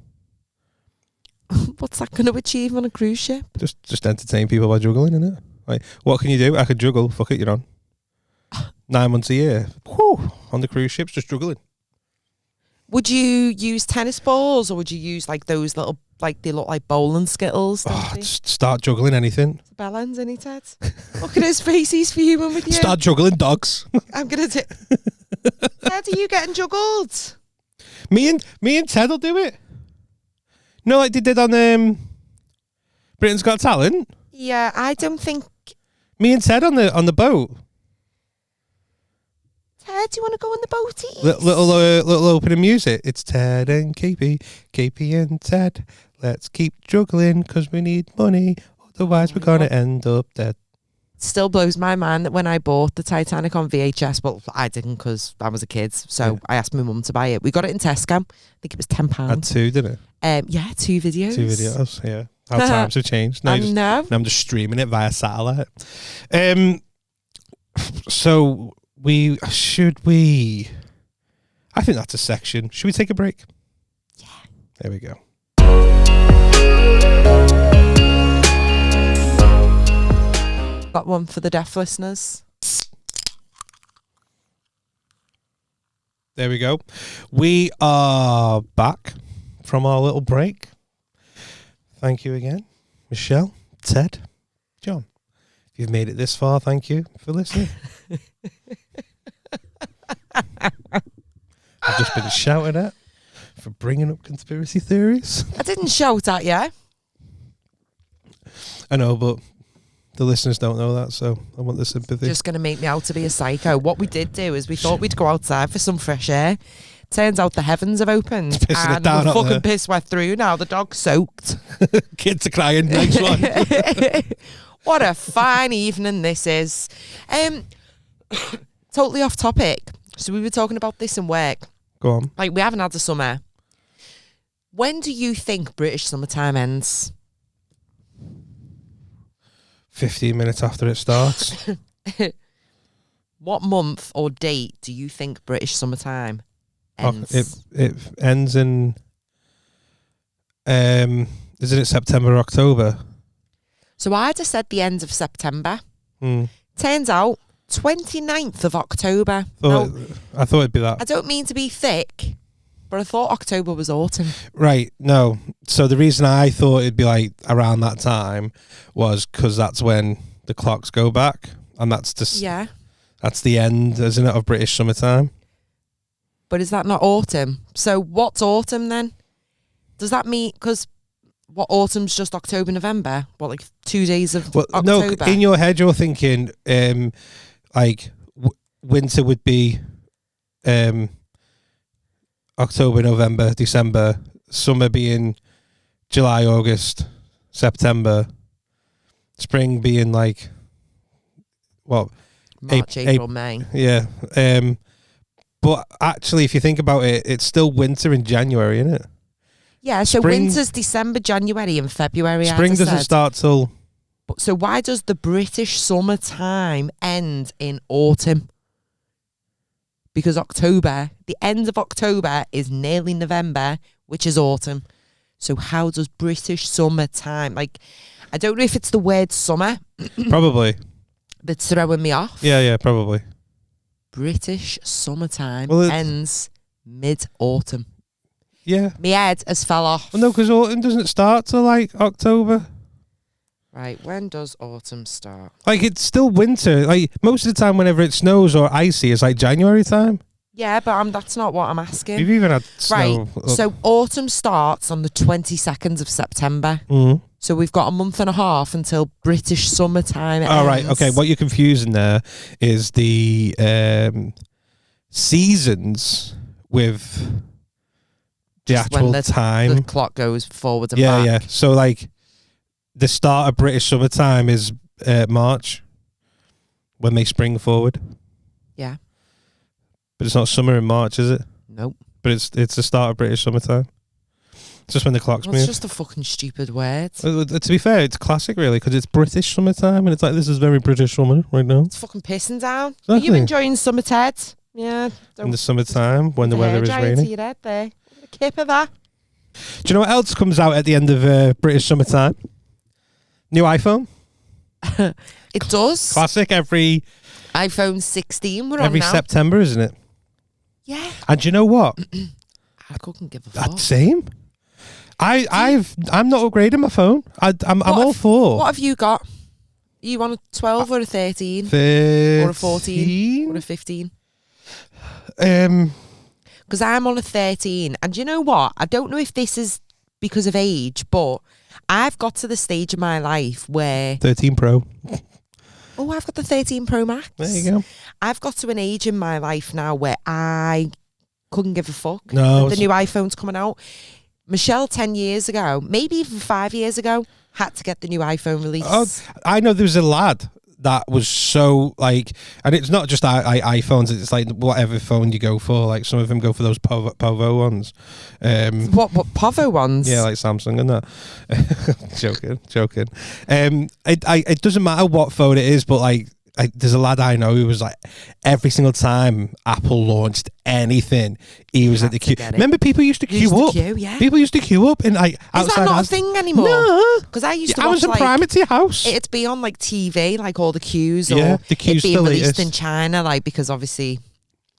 What's that going to achieve on a cruise ship? Just entertain people by juggling, innit? Like, what can you do? I could juggle. Fuck it, you're on. 9 months a year. Whew, on the cruise ships, just juggling. Would you use tennis balls or would you use like those little, like they look like bowling skittles? Just start juggling anything. Bellends, isn't he, Ted? Look at his face, he's fuming with you. Start juggling dogs. I'm going to Ted, are you getting juggled? Me and Ted will do it. No, like they did on Britain's Got Talent. Yeah, I don't think. Me and Ted on the boat. Ted, do you want to go on the boaties? Little opening music. It's Ted and KP and Ted. Let's keep juggling because we need money. Otherwise, we're gonna end up dead. Still blows my mind that when I bought the Titanic on VHS, well, I didn't because I was a kid, so I asked my mum to buy it. We got it in Tesco. I think it was £10. Had 2, didn't it? Yeah, 2 videos. 2 videos. Yeah. How times have changed. Now I'm just streaming it via satellite. So. Should we? I think that's a section. Should we take a break? Yeah. There we go. Got one for the deaf listeners. There we go. We are back from our little break. Thank you again, Michelle, Ted, John. If you've made it this far, thank you for listening. I've just been shouted at for bringing up conspiracy theories. I didn't shout at you. I know, but the listeners don't know that, so I want the sympathy. Just going to make me out to be a psycho. What we did do is we thought we'd go outside for some fresh air. Turns out the heavens have opened. It's pissing and it down the up fucking there. piss wet through now. The dog's soaked. Kids are crying. Next one. What a fine evening this is. Totally off topic. So we were talking about this in work. Go on. Like, we haven't had a summer. When do you think British summertime ends? 15 minutes after it starts. What month or date do you think British summertime ends? It ends in isn't it September, October? So I'd have said the end of September. Mm. Turns out 29th of October. I thought it'd be that. I don't mean to be thick, but I thought October was autumn. Right, no. So the reason I thought it'd be like around that time was because that's when the clocks go back, and that's just that's the end, isn't it, of British summertime? But is that not autumn? So what's autumn then? Does that mean, because what, autumn's just October, November? What, like 2 days of October? No, in your head you're thinking like winter would be October, November, December, summer being July, August, September, spring being like what? March, April, May. Yeah. But actually, if you think about it, it's still winter in January, isn't it? Yeah, so Spring- winter's December, January and February. Spring doesn't start till... So why does the British summertime end in autumn? Because October, the end of October is nearly November, which is autumn. So how does British summertime, like, I don't know if it's the word summer Probably. that's throwing me off. Yeah, probably. British summertime Well, ends mid-autumn. Yeah. My head has fell off. Well, no, because autumn doesn't start till like October. Right, when does autumn start? Like, it's still winter. Like, most of the time, whenever it snows or icy, it's like January time. Yeah, but that's not what I'm asking. You've even had snow. Right, so autumn starts on the 22nd of September. Mhm. So we've got a month and a half until British summertime ends. Oh, right. Okay. What you're confusing there is the seasons with the Just when actual time. The clock goes forward and Yeah. back. So, like, the start of British summertime is March when they spring forward. Yeah. But it's not summer in March, is it? Nope. But it's the start of British summertime. It's just when the clocks Well, move. it's just a fucking stupid word. To be fair, it's classic, really, because it's British summertime, and it's like, this is very British summer right now. It's fucking pissing down. Are you Exactly. enjoying summer, Ted? Yeah. In the summertime, when the weather is To raining. your head there. A kip of that. Do you know what else comes out at the end of British summertime? New iPhone. It does. Classic every iPhone 16 we're on every now. September, isn't it? Yeah. And do you know what? I couldn't give a That fuck. same. I'm not upgrading my phone. I'm all for. What have you got? You want a 12 or a 13? 13? Or a 14? Or a 15? Because I'm on a 13. And do you know what? I don't know if this is because of age, but I've got to the stage of my life where... 13 Pro. Oh, I've got the 13 Pro Max. There you go. I've got to an age in my life now where I couldn't give a fuck. No. The new iPhone's coming out. Michelle, 10 years ago, maybe even 5 years ago, had to get the new iPhone release. Oh, I know there was a lad that was so like, and it's not just iPhones. It's like whatever phone you go for. Like some of them go for those Povo ones. What Povo ones? Yeah, like Samsung and that. joking. It doesn't matter what phone it is, but like there's a lad I know who was like every single time Apple launched anything, he was at the queue. Remember, people used to queue up. People used to queue up and like outside. Is that not a thing anymore? No, because I used to. I was watch, in private to your house. It'd be on like TV, like all the queues, Yeah, or the queues it'd be the released latest. in China, like because obviously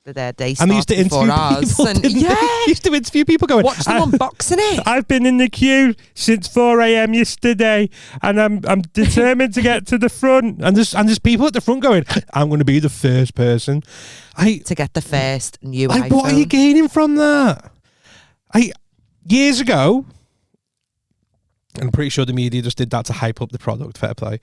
their day And they used started to before interview ours. people. And didn't they? yeah, Used to interview people going, watch them unboxing it. I've been in the queue since 4 a.m. yesterday, and I'm determined to get to the front. And there's people at the front going, I'm going to be the first person. To get the first new iPhone. What are you gaining from that? Years ago, and I'm pretty sure the media just did that to hype up the product. Fair play.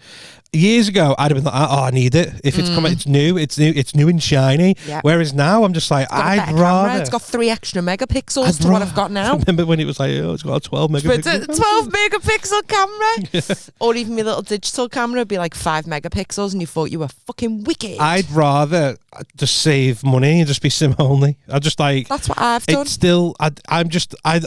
Years ago, I'd have been like, "Oh, I need it. If it's coming, it's new and shiny." Yeah. Whereas now, I'm just like, It's got a I'd better rather. camera. It's got 3 extra megapixels to what I've got now. Remember when it was like, oh, it's got a 12 But megapixel? 12 megapixel camera, or even my little digital camera would be like 5 megapixels, and you thought you were fucking wicked. I'd rather just save money and just be SIM only. I just like. That's what I've done. It's still. I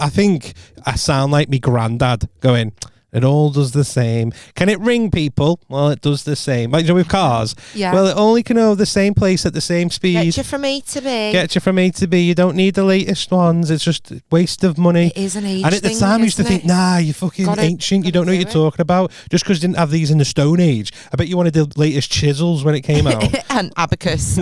think I sound like me granddad going. It all does the same. Can it ring people? Well, it does the same. Like, you know, with cars. Yeah. Well, it only can go the same place at the same speed. Get you from A to B. Get you from A to B. You don't need the latest ones. It's just a waste of money. It is an age And at the thing, time, I used to isn't think, it? nah, you're fucking ancient. You don't know what you're talking about. Just because you didn't have these in the Stone Age. I bet you wanted the latest chisels when it came out. And abacus.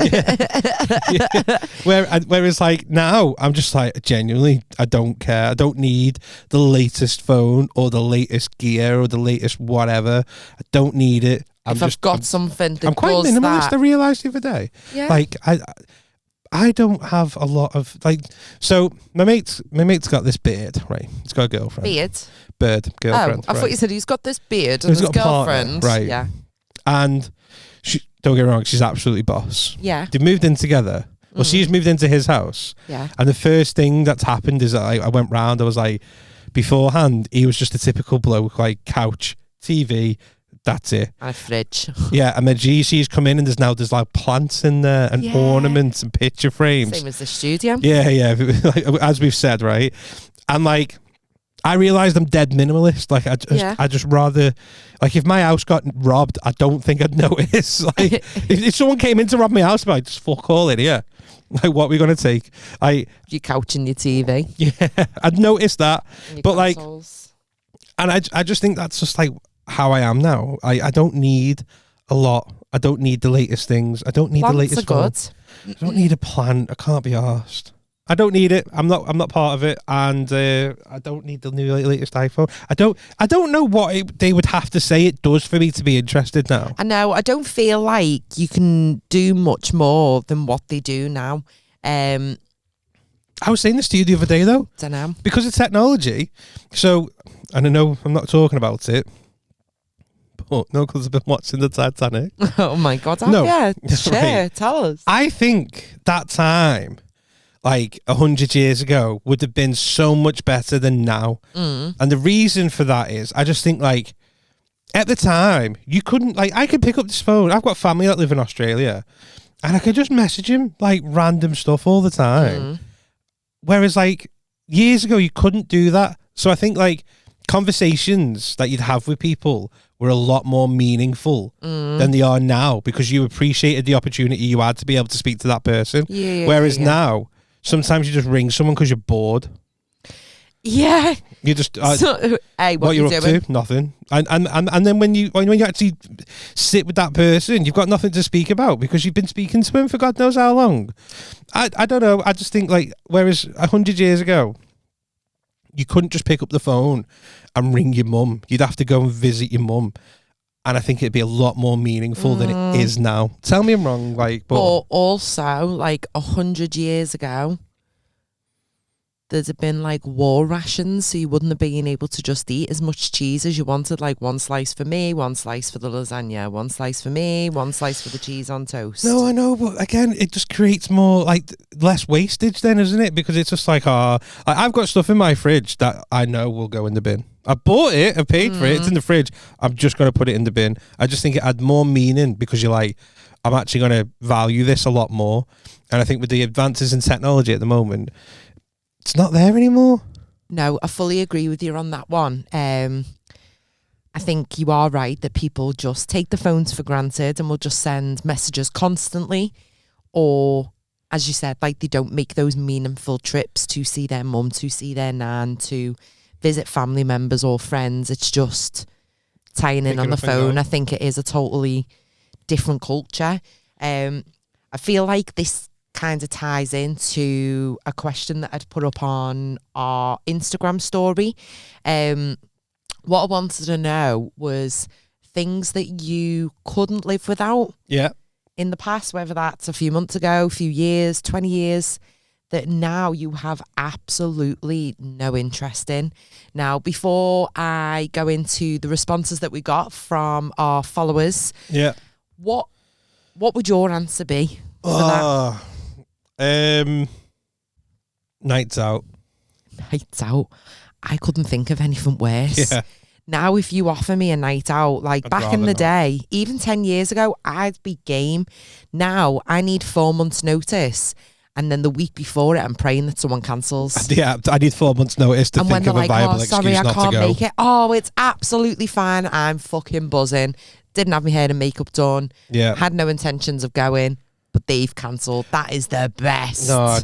Whereas, like, now, I'm just like, genuinely, I don't care. I don't need the latest phone or the latest gear or the latest whatever. I don't need it. I've got something that I'm quite does minimalist. that. I realised the other day. Yeah. Like, I don't have a lot of, like, so my mate's got this beard, right? He's got a girlfriend. Girlfriend. I thought right. you said he's got this beard and He's his got a partner, girlfriend. right. Yeah. And she, don't get me wrong, she's absolutely boss. Yeah. They've moved in together. Well, she's moved into his house. Yeah. And the first thing that's happened is that I went round, I was like, beforehand, he was just a typical bloke, like couch, TV, that's it. And a fridge. Yeah, and then GC's come in and there's like plants in there and ornaments and picture frames. Same as the studio. Yeah. Like, as we've said, right? And like, I realised I'm dead minimalist. Like, I just rather, like, if my house got robbed, I don't think I'd notice. Like, if someone came in to rob my house, I'd be like, just fuck all in here. Like, what are we going to take? Your couch and your TV. Yeah, I'd notice that. But consoles. Like, and I just think that's just like how I am now. I don't need a lot. I don't need the latest things. I don't need Plants the latest are phone. good. I don't need a plant. I can't be arsed. I don't need it. I'm not part of it, and I don't need the new latest iPhone. I don't know what they would have to say it does for me to be interested now. I know. I don't feel like you can do much more than what they do now. I was saying this to you the other day, though. Don't know. Because of technology. So, and I know I'm not talking about it, but no, because I've been watching the Titanic. Oh my God. No. Yeah. That's Sure. right. Tell us. I think that time, like 100 years ago, would have been so much better than now. And the reason for that is, I just think, like, at the time, you couldn't, like, I could pick up this phone. I've got family that live in Australia, and I could just message him, like, random stuff all the time. Whereas, like, years ago, you couldn't do that. So I think, like, conversations that you'd have with people were a lot more meaningful than they are now, because you appreciated the opportunity you had to be able to speak to that person. Whereas now, sometimes you just ring someone because you're bored. Yeah. You just hey, what you're you up doing? to? Nothing. And then when you actually sit with that person, you've got nothing to speak about because you've been speaking to him for God knows how long. I don't know. I just think, like, whereas 100 years ago, you couldn't just pick up the phone and ring your mum. You'd have to go and visit your mum. And I think it'd be a lot more meaningful than it is now. Tell me I'm wrong, like, but also, like 100 years ago, there'd have been like war rations, so you wouldn't have been able to just eat as much cheese as you wanted. Like one slice for me, one slice for the lasagna, one slice for me, one slice for the cheese on toast. No, I know, but again, it just creates more, like, less wastage then, isn't it? Because it's just like, I've got stuff in my fridge that I know will go in the bin. I bought it, I paid for it, it's in the fridge. I'm just going to put it in the bin. I just think it had more meaning because you're like, I'm actually going to value this a lot more. And I think with the advances in technology at the moment, it's not there anymore. No, I fully agree with you on that one. I think you are right that people just take the phones for granted and will just send messages constantly, or, as you said, like, they don't make those meaningful trips to see their mum, to see their nan, to visit family members or friends. It's just tying in on the phone. I think it is a totally different culture. I feel like this kind of ties into a question that I'd put up on our Instagram story. What I wanted to know was things that you couldn't live without in the past, whether that's a few months ago, a few years, 20 years, that now you have absolutely no interest in. Now, before I go into the responses that we got from our followers, what would your answer be for that? Nights out. Nights out. I couldn't think of anything worse. Yeah. Now, if you offer me a night out, like I'd back in rather the day, even 10 years ago, I'd be game. Now, I need 4 months' notice. And then the week before it, I'm praying that someone cancels. Yeah, I need 4 months' notice to and when think they're of a like, viable oh, excuse sorry, I not can't to go. make it. Oh, it's absolutely fine. I'm fucking buzzing. Didn't have my hair and makeup done. Yeah. Had no intentions of going, but they've cancelled. That is the best. No,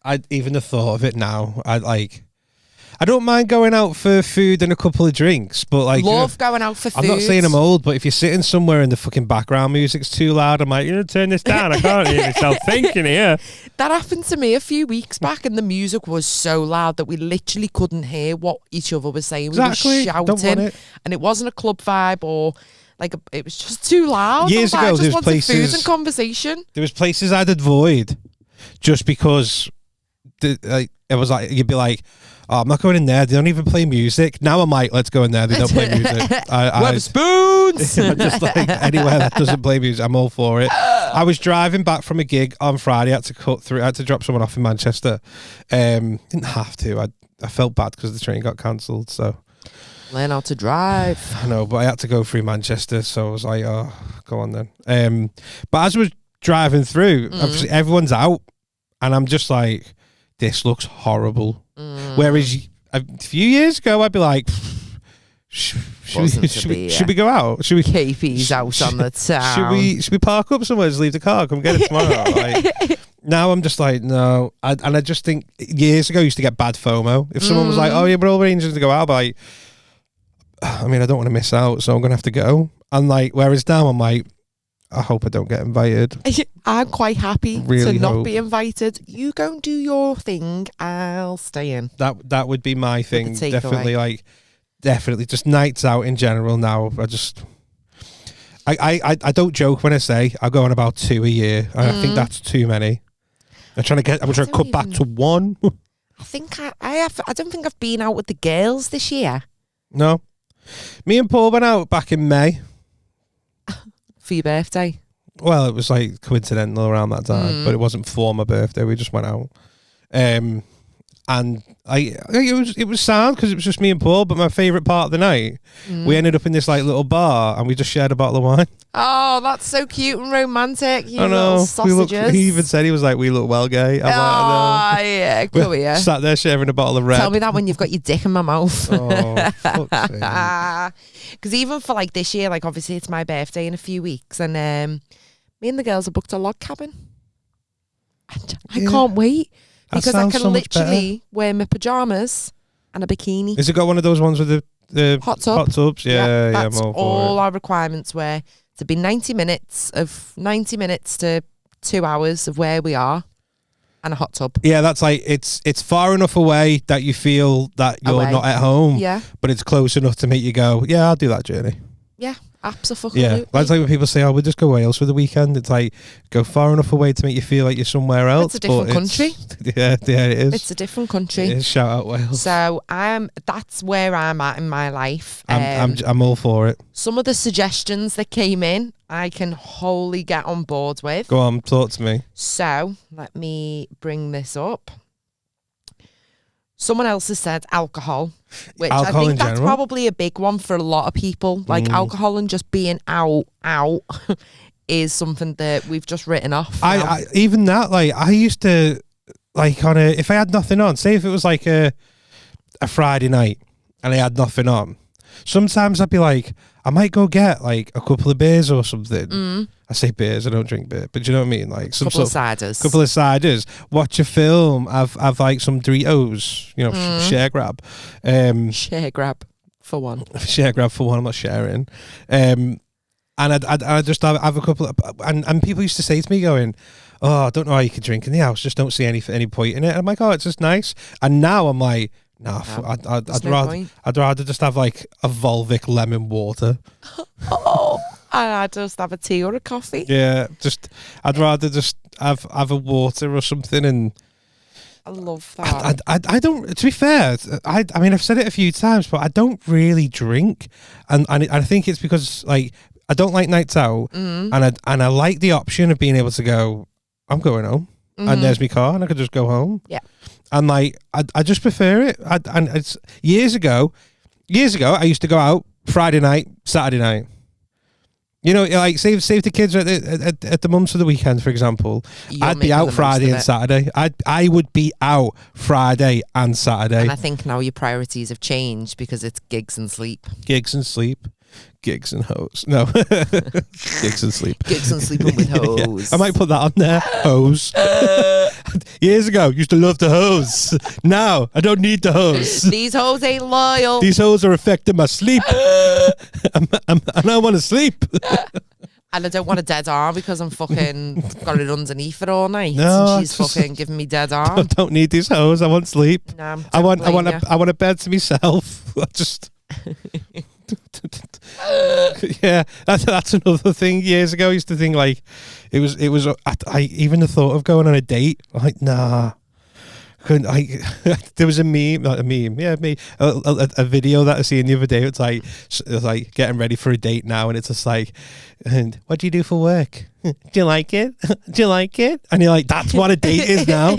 I even the thought of it now, I don't mind going out for food and a couple of drinks, but like, love going out for food. I'm not saying I'm old, but if you're sitting somewhere and the fucking background music's too loud, I'm like, you know, turn this down. I can't hear myself thinking here. That happened to me a few weeks back, and the music was so loud that we literally couldn't hear what each other was saying. Exactly. We were Don't want shouting, it. and it wasn't a club vibe or like it was just too loud. Years I ago, was like, I there just was wanted places- food and conversation. There was places I'd avoid just because it was like, you'd be like, oh, I'm not going in there. They don't even play music. Now I'm like, let's go in there. They don't play music. We have spoons. Just like anywhere that doesn't play music, I'm all for it. I was driving back from a gig on Friday. I had to cut through. I had to drop someone off in Manchester. Didn't have to. I felt bad because the train got cancelled. So Learn how to drive. I know, but I had to go through Manchester, so I was like, oh, go on then. But as I was driving through, obviously everyone's out, and I'm just like, this looks horrible. Whereas a few years ago, I'd be like, should we go out? Should we KP's out on the town? Should we park up somewhere? Just leave the car. Come get it tomorrow. Like, now I'm just like, no. And I just think years ago I used to get bad FOMO. If someone was like, oh yeah, we're all arranging to go out, but like, I mean, I don't want to miss out, so I'm gonna have to go. And like, whereas now I'm like, I hope I don't get invited. I'm quite happy Really to not hope. be invited. You go and do your thing. I'll stay in. That would be my thing. takeaway. Definitely, like, definitely just nights out in general. Now I don't joke when I say I go on about 2 a year. I think that's too many. I'm trying to cut back to 1. I think I don't think I've been out with the girls this year. No, me and Paul went out back in May. For your birthday. Well, it was like coincidental around that time, but it wasn't for my birthday. We just went out, and it was sad because it was just me and Paul. But my favourite part of the night, we ended up in this like little bar, and we just shared a bottle of wine. Oh, that's so cute and romantic. You I know. little sausages. He even said, he was like, we look well gay. I'm like, I know. Yeah, go here. Sat there sharing a bottle of red. Tell me that when you've got your dick in my mouth. Oh, fuck's sake. Because even for like this year, like obviously it's my birthday in a few weeks, and me and the girls have booked a log cabin. And I can't wait That because I sounds can so much literally wear my pajamas and a bikini. Is it got one of those ones with the Hot tub. hot tubs? Yeah, that's I'm all for all it. our requirements were to be 90 minutes to 2 hours of where we are and a hot tub. Yeah, that's like it's far enough away that you feel that you're Away. not at home. Yeah. But it's close enough to make you go, yeah, I'll do that journey. Yeah, absolutely. Yeah, that's like when people say, "Oh, we'll just go Wales for the weekend." It's like go far enough away to make you feel like you're somewhere else. It's a different but country. Yeah, it is. It's a different country. It is. Shout out Wales. So that's where I'm at in my life. I'm all for it. Some of the suggestions that came in, I can wholly get on board with. Go on, talk to me. So let me bring this up. Someone else has said alcohol, which Alcohol I think in that's general? probably a big one for a lot of people. Like alcohol and just being out is something that we've just written off. I even that, like, I used to, like, if I had nothing on, say if it was like a Friday night and I had nothing on, sometimes I'd be like, I might go get like a couple of beers or something. I say beers, I don't drink beer, but you know what I mean? Like some couple of sort ciders. couple of ciders, watch a film, have like some Doritos, you know, share grab. Share grab for one. Share grab for one, I'm not sharing. And I'd just have a couple of, and people used to say to me going, oh, I don't know how you can drink in the house, just don't see any point in it. And I'm like, oh, it's just nice. And now I'm like, nah, I'd rather just have like a Volvic lemon water. Oh, and I just have a tea or a coffee. Yeah, I'd rather just have a water or something. And I love that. I don't, to be fair, I mean, I've said it a few times, but I don't really drink. And I think it's because like, I don't like nights out, and I like the option of being able to go, I'm going home, and there's my car, and I could just go home. Yeah. And like, I just prefer it. And it's years ago, I used to go out Friday night, Saturday night. You know, like save the kids at the mums for the weekend, for example. I'd be out Friday and Saturday. I would be out Friday and Saturday. And I think now your priorities have changed because it's gigs and sleep. Gigs and sleep. Gigs and hoes. No. Gigs and sleep. Gigs and sleeping with hoes. Yeah. I might put that on there. Hose. Years ago, used to love the hose. Now, I don't need the hose. These hoes ain't loyal. These hoes are affecting my sleep. and I want to sleep. And I don't want a dead arm because I'm fucking got it underneath it all night. No, and she's fucking giving me dead arm. I don't need these hoes. I want sleep. No, I want a bed to myself. I just... Yeah, that's another thing. Years ago, I used to think like it was. I even the thought of going on a date, like, nah, There was a meme, not a meme, yeah, a video that I seen the other day. It's like getting ready for a date now, and it's just like, and what do you do for work? Do you like it? Do you like it? And you're like, that's what a date is now.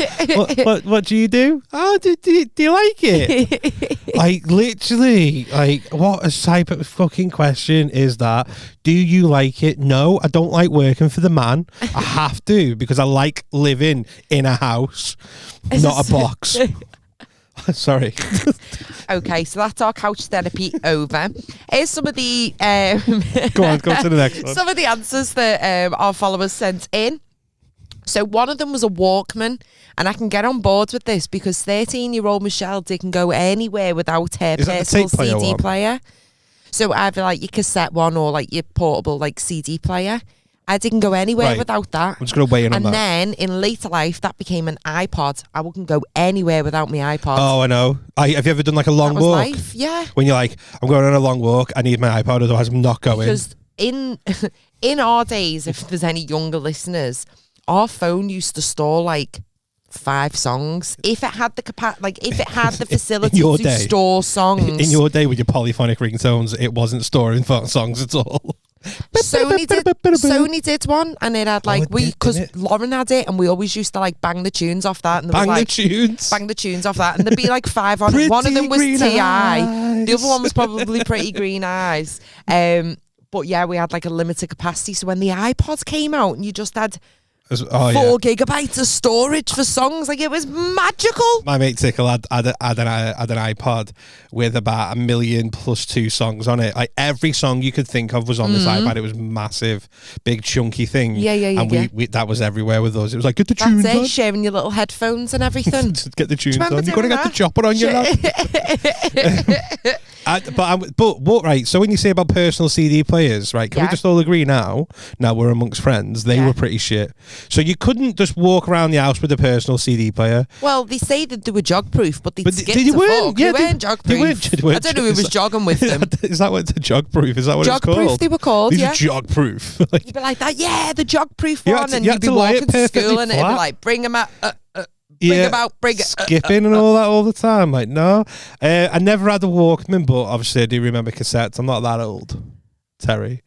What do you do? Oh, do you like it? Like, literally, like, what a type of fucking question is that? Do you like it? No, I don't like working for the man. I have to because I like living in a house, not a box. Sorry. Okay, so that's our couch therapy over. Here's some of the Go to the next one. some of the answers that our followers sent in. So one of them was a Walkman, and I can get on board with this because 13-year-old Michelle didn't go anywhere without her Is that the personal tape player CD one? player. So either like your cassette one or like your portable like CD player. I didn't go anywhere Right. without that. I'm just going to weigh in on And that. then in later life, that became an iPod. I wouldn't go anywhere without my iPod. Oh, I know. Have you ever done like a long that was walk? life, yeah. When you're like, I'm going on a long walk, I need my iPod, otherwise I'm not going. Because in our days, if there's any younger listeners, our phone used to store like 5 songs. If it had the if it had the facility your to day. store songs. In your day with your polyphonic ringtones, it wasn't storing songs at all. Sony did one, and it had like it did, because didn't it? Lauren had it, and we always used to like bang the tunes off that, and there Bang was, the like, tunes. bang the tunes off that, and there'd be like 5 on it. One of them was Pretty Ti, Green Eyes. the other one was probably Pretty Green Eyes. But yeah, we had like a limited capacity. So when the iPods came out, and you just had 4 gigabytes of storage for songs, like it was magical. My mate Tickle had an iPod with about 1 million plus 2 songs on it. Like every song you could think of was on this iPad. It was massive, big chunky thing. Yeah. And we that was everywhere with us. It was like, get the tunes That's it, on. sharing your little headphones and everything. Get the tunes remember on. You've got to doing get the that? chopper on your lap. But what, right, so when you say about personal CD players, right, can we Yeah. just all agree now we're amongst friends, they were pretty shit. So you couldn't just walk around the house with a personal CD player. Well, they say that they were jog proof, but But skip they to weren't, fuck. yeah, They weren't jog they proof. weren't I don't know who was jogging with them. Is that what it's a jog proof? Is that what Jog it's called? proof they were called, These yeah. are jog proof. Like, You'd be like that, yeah, the jog proof You had one, to- and you you'd had be to lie it walking to perfectly school, and it'd be flat. like, bring them out, bring them out, bring it. skipping and all that all the time. Like, no. I never had a Walkman, but obviously I do remember cassettes. I'm not that old. Terry.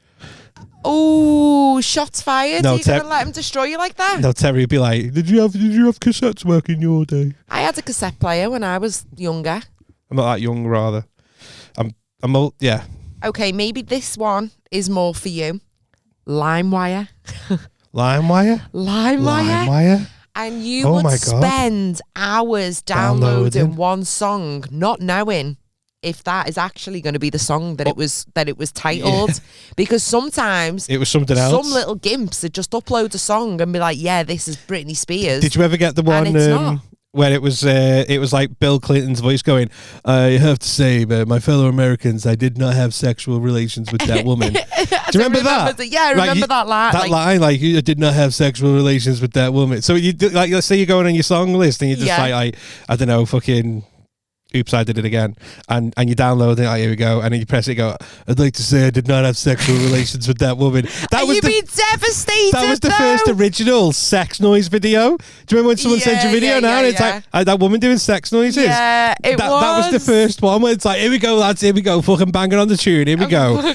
Oh, shots fired. No, Are you going to let him destroy you like that? No, Terry would be like, did you have cassettes work in your day? I had a cassette player when I was younger. I'm not that young, rather. I'm old, yeah. Okay, maybe this one is more for you. LimeWire. LimeWire? LimeWire? And you Oh would my God. spend hours downloading Downloading. one song, not knowing if that is actually going to be the song that it was titled. Because sometimes It was something else. some little gimps would just upload a song and be like, yeah, this is Britney Spears. Did you ever get the one it's not. where it was like Bill Clinton's voice going, I have to say, my fellow Americans, I did not have sexual relations with that woman. Do you remember that? Yeah, I remember that line. That line, like, I did not have sexual relations with that woman. So you do, like, let's say you're going on your song list and you're just like, I don't know, fucking, oops, I did it again. And you download it, like, here we go. And then you press it, go, I'd like to say I did not have sexual relations with that woman. That was You'd be devastated. that was the first original sex noise video. Do you remember when someone sends you a video now and it's like that woman doing sex noises? Yeah, that was the first one where it's like, here we go, lads, here we go, fucking banging on the tune, here we go. I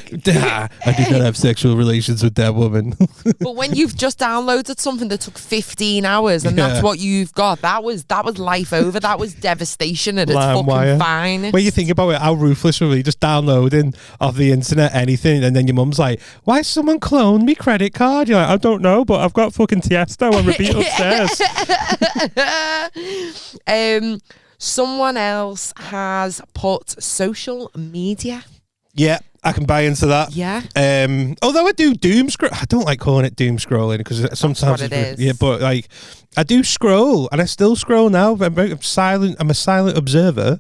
did not have sexual relations with that woman. But when you've just downloaded something that took 15 hours and that's what you've got, that was life over. That was devastation at its fucking finest. When you think about it, how ruthless were we just downloading off the internet anything, and then your mum's like, why someone cloned me credit card? You're like, I don't know, but I've got fucking Tiesto on repeat upstairs. Someone else has put social media. Yeah, I can buy into that. Yeah. Although I do doom scroll. I don't like calling it doom scrolling because sometimes what it is. Yeah, but like I do scroll and I still scroll now. I'm silent. I'm a silent observer.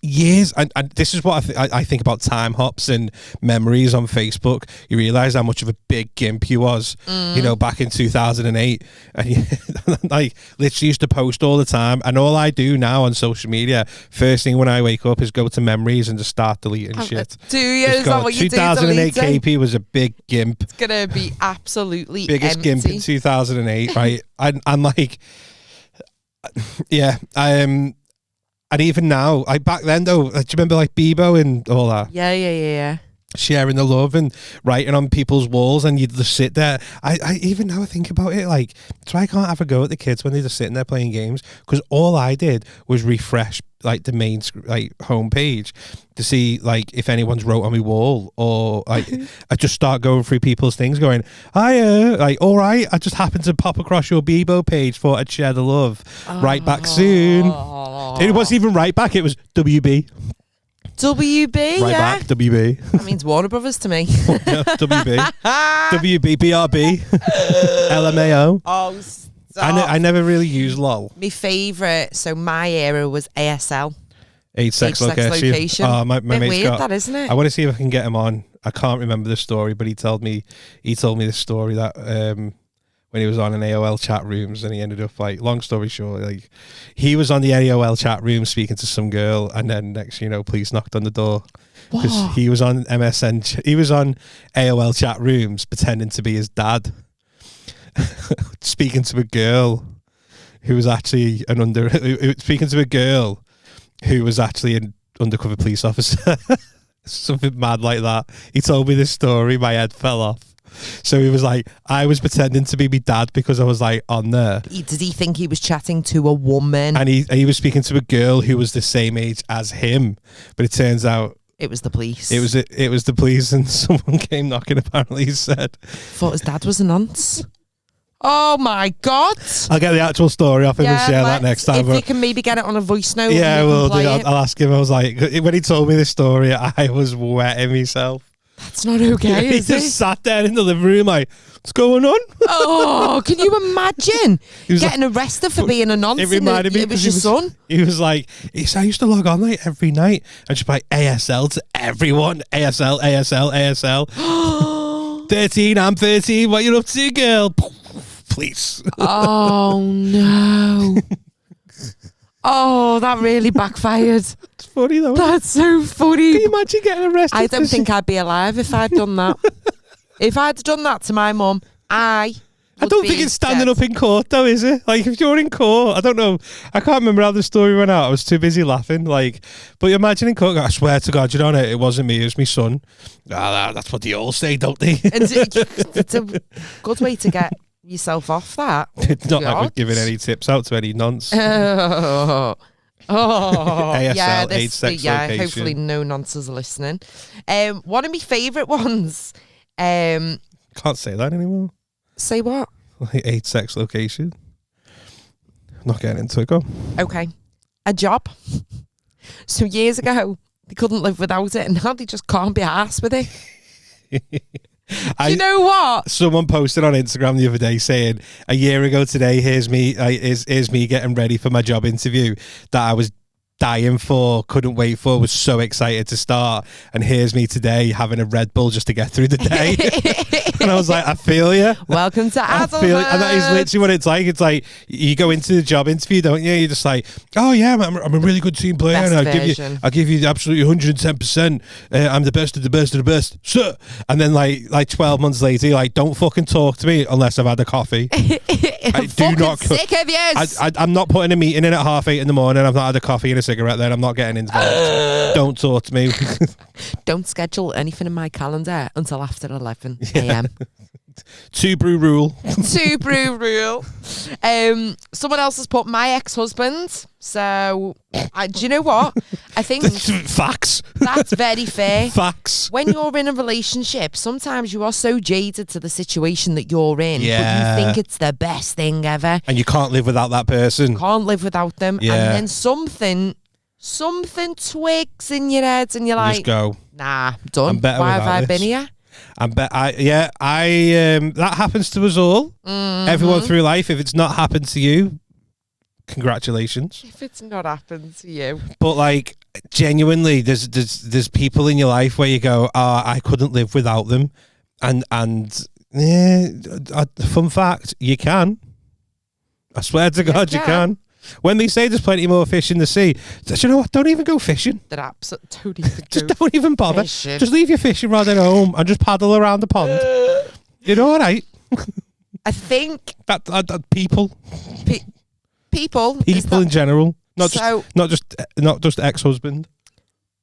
Years, and this is what I think about time hops and memories on Facebook. You realise how much of a big gimp you was, you know, back in 2008, and you, like literally used to post all the time. And all I do now on social media, first thing when I wake up, is go to memories and just start deleting shit. 2 years Just go, on what you do. 2008 deleting. KP was a big gimp. It's gonna be absolutely Biggest empty. gimp in 2008, right? I'm like, Yeah. And even now, like back then though, like, do you remember like Bebo and all that? Yeah. Sharing the love and writing on people's walls, and you'd just sit there. I even now I think about it, like, so I can't have a go at the kids when they're just sitting there playing games, because all I did was refresh like the main like homepage to see like if anyone's wrote on my wall, or like I just start going through people's things, going, "Hiya, like, all right, I just happened to pop across your Bebo page, thought I'd share the love. Right back soon." It wasn't even right back; it was WB. WB, Right yeah. back, WB. That means Warner Brothers to me. Yeah, WB. WB, BRB, LMAO. Oh, stop. I never really used LOL. My favourite, so my era was ASL. Age, sex, Age, sex, location. location. Oh, my Bit mate's weird, got. that, isn't it? I want to see if I can get him on. I can't remember the story, but he told me this story that when he was on an AOL chat rooms, and he ended up, like, long story short, like, he was on the AOL chat room speaking to some girl, and then next, police knocked on the door because he was on MSN. He was on AOL chat rooms pretending to be his dad, speaking to a girl who was actually speaking to a girl who was actually an undercover police officer. Something mad like that. He told me this story, my head fell off. So he was like, I was pretending to be my dad because I was like on there. Did he think he was chatting to a woman? And he was speaking to a girl who was the same age as him, but it turns out it was the police. It was the police, and someone came knocking. Apparently, he said, thought his dad was a nonce. Oh my God! I'll get the actual story off him and share that next time. If you can maybe get it on a voice note. Yeah, well, I'll ask him. I was like, when he told me this story, I was wetting myself. That's not okay, He is just it? sat there in the living room like, what's going on? Oh, can you imagine getting arrested for being a nonce? It reminded me. It was your son. He was like, I used to log on like every night and just like ASL to everyone. ASL. 13, I'm 13. What you up to, girl? Please. Oh, no. Oh, that really backfired. It's funny though. That's so funny. Can you imagine getting arrested? I don't think I'd be alive if I'd done that. If I'd done that to my mum, I don't think it's standing up in court though, is it? Like, if you're in court, I don't know. I can't remember how the story went out. I was too busy laughing. Like, but imagine in court, I swear to God, you know, it wasn't me, it was my son. That's what they all say, don't they? It's a good way to get yourself off that. It's not like we're giving any tips out to any nonce. Oh, ASL, yeah, age, sex, location. Hopefully no nonces are listening. One of my favourite ones. Can't say that anymore. Say what? Like age, sex, location. I'm not getting into it. Go. Okay. A job. So years ago, they couldn't live without it, and now they just can't be arsed with it. Do you know what? Someone posted on Instagram the other day saying, a year ago today, here's me getting ready for my job interview that I was dying for, couldn't wait for, was so excited to start, and here's me today having a Red Bull just to get through the day. And I was like, I feel you. Welcome to adulthood. And that is literally what it's like. It's like you go into the job interview, don't you? You're just like, oh yeah, I'm a really good team player, Best and version. I'll give you absolutely 110%. I'm the best of the best of the best, sir. And then like 12 months later, you're like, don't fucking talk to me unless I've had a coffee. I'm fucking sick of you. I'm not putting a meeting in at 8:30 in the morning. I've not had a coffee and a cigarette. Then I'm not getting involved. Don't talk to me. Don't schedule anything in my calendar until after 11 a.m. 2 brew rule. 2 brew rule. Someone else has put my ex-husband. So, do you know what? I think Facts. that's very fair. Facts. When you're in a relationship, sometimes you are so jaded to the situation that you're in, Yeah. but you think it's the best thing ever. And you can't live without that person. Can't live without them. Yeah. And then something twigs in your head, and you're like, Just go. nah, done. I'm better Why have without I this. been here? That happens to us all. Mm-hmm. Everyone through life. If it's not happened to you, congratulations. If it's not happened to you. But like, genuinely, there's people in your life where you go, I couldn't live without them, and fun fact, you can. I swear to God, you can. When they say there's plenty more fish in the sea, do you know what? Don't even go fishing. That absolutely don't even Just go don't even bother. fishing. Just leave your fishing rod at home and just paddle around the pond. You're all right. I think That people. People People in general, not So- just ex-husband.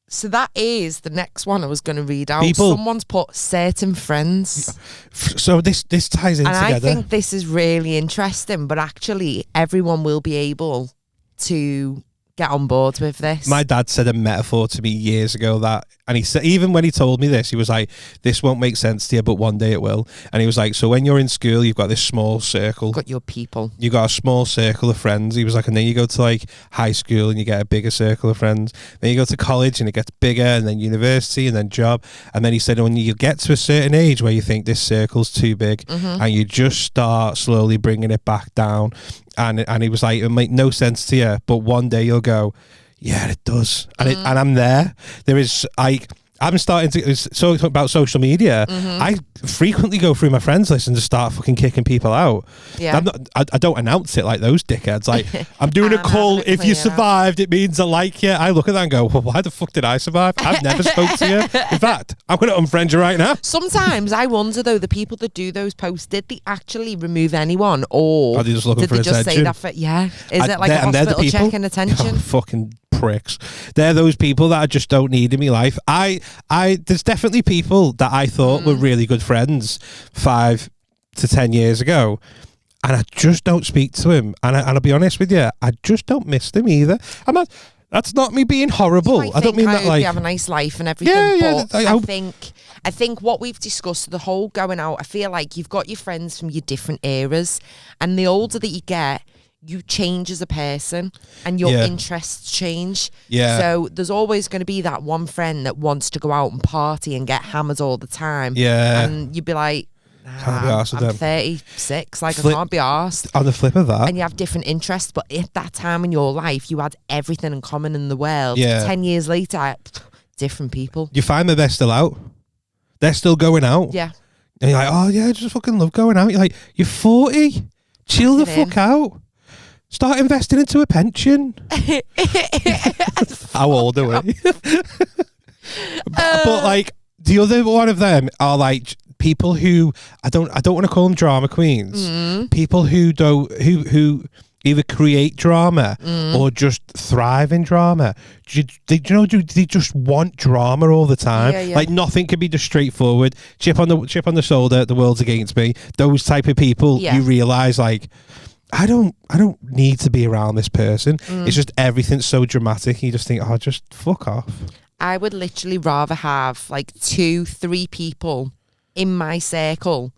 So that is the next one I was going to read out. People. Someone's put certain friends. So this ties in And together. I think this is really interesting, but actually everyone will be able to get on board with this. My dad said a metaphor to me years ago and he said, even when he told me this, he was like, this won't make sense to you, but one day it will. And he was like, so when you're in school, you've got this small circle. Got your people. You got a small circle of friends. He was like, and then you go to like high school and you get a bigger circle of friends. Then you go to college and it gets bigger, and then university, and then job. And then he said, when you get to a certain age where you think this circle's too big, and you just start slowly bringing it back down. And he was like, it'll make no sense to you, but one day you'll go, yeah, it does. And and I'm there. There is like, I'm starting to talk about social media. I frequently go through my friends list and just start fucking kicking people out. Yeah. I don't announce it like those dickheads. Like, I'm doing a I'm call. having a If you clear out. survived, it means I like you. I look at that and go, well, why the fuck did I survive? I've never spoke to you. In fact, I'm going to unfriend you right now. Sometimes I wonder though, the people that do those posts, did they actually remove anyone, or Are they just looking did for they just say attention? that for Is it like a And they're the hospital people- checking attention? Oh, fucking pricks. They're those people that I just don't need in my life. There's definitely people that I thought were really good friends 5 to 10 years ago, and I just don't speak to him. And I'll be honest with you, I just don't miss them either. I'm not. That's not me being horrible. I don't mean that You like. have a nice life and everything. Yeah, but I I hope- think what we've discussed, the whole going out, I feel like you've got your friends from your different eras, and the older that you get, you change as a person and your Yeah. interests change. Yeah. So there's always going to be that one friend that wants to go out and party and get hammered all the time. Yeah. And you'd be like, Can't be arsed with I'm them. 36, like Flip- I can't be arsed. On the flip of that, And you have different interests, but at that time in your life, you had everything in common in the world. Yeah. 10 years later, different people. you find that they're still out. They're still going out. Yeah. And you're like, oh yeah, I just fucking love going out. You're like, you're 40. Chill the Fucking fuck out. Start investing into a pension. How old are we? but like the other one of them are like people who I don't want to call them drama queens. People who who either create drama or just thrive in drama. Do they just want drama all the time? Yeah, yeah. Like nothing can be just straightforward. Chip on the shoulder. The world's against me. Those type of people. Yeah. You realize like. I don't need to be around this person. It's just everything's so dramatic. You just think, oh, just fuck off. I would literally rather have like 2-3 people in my circle,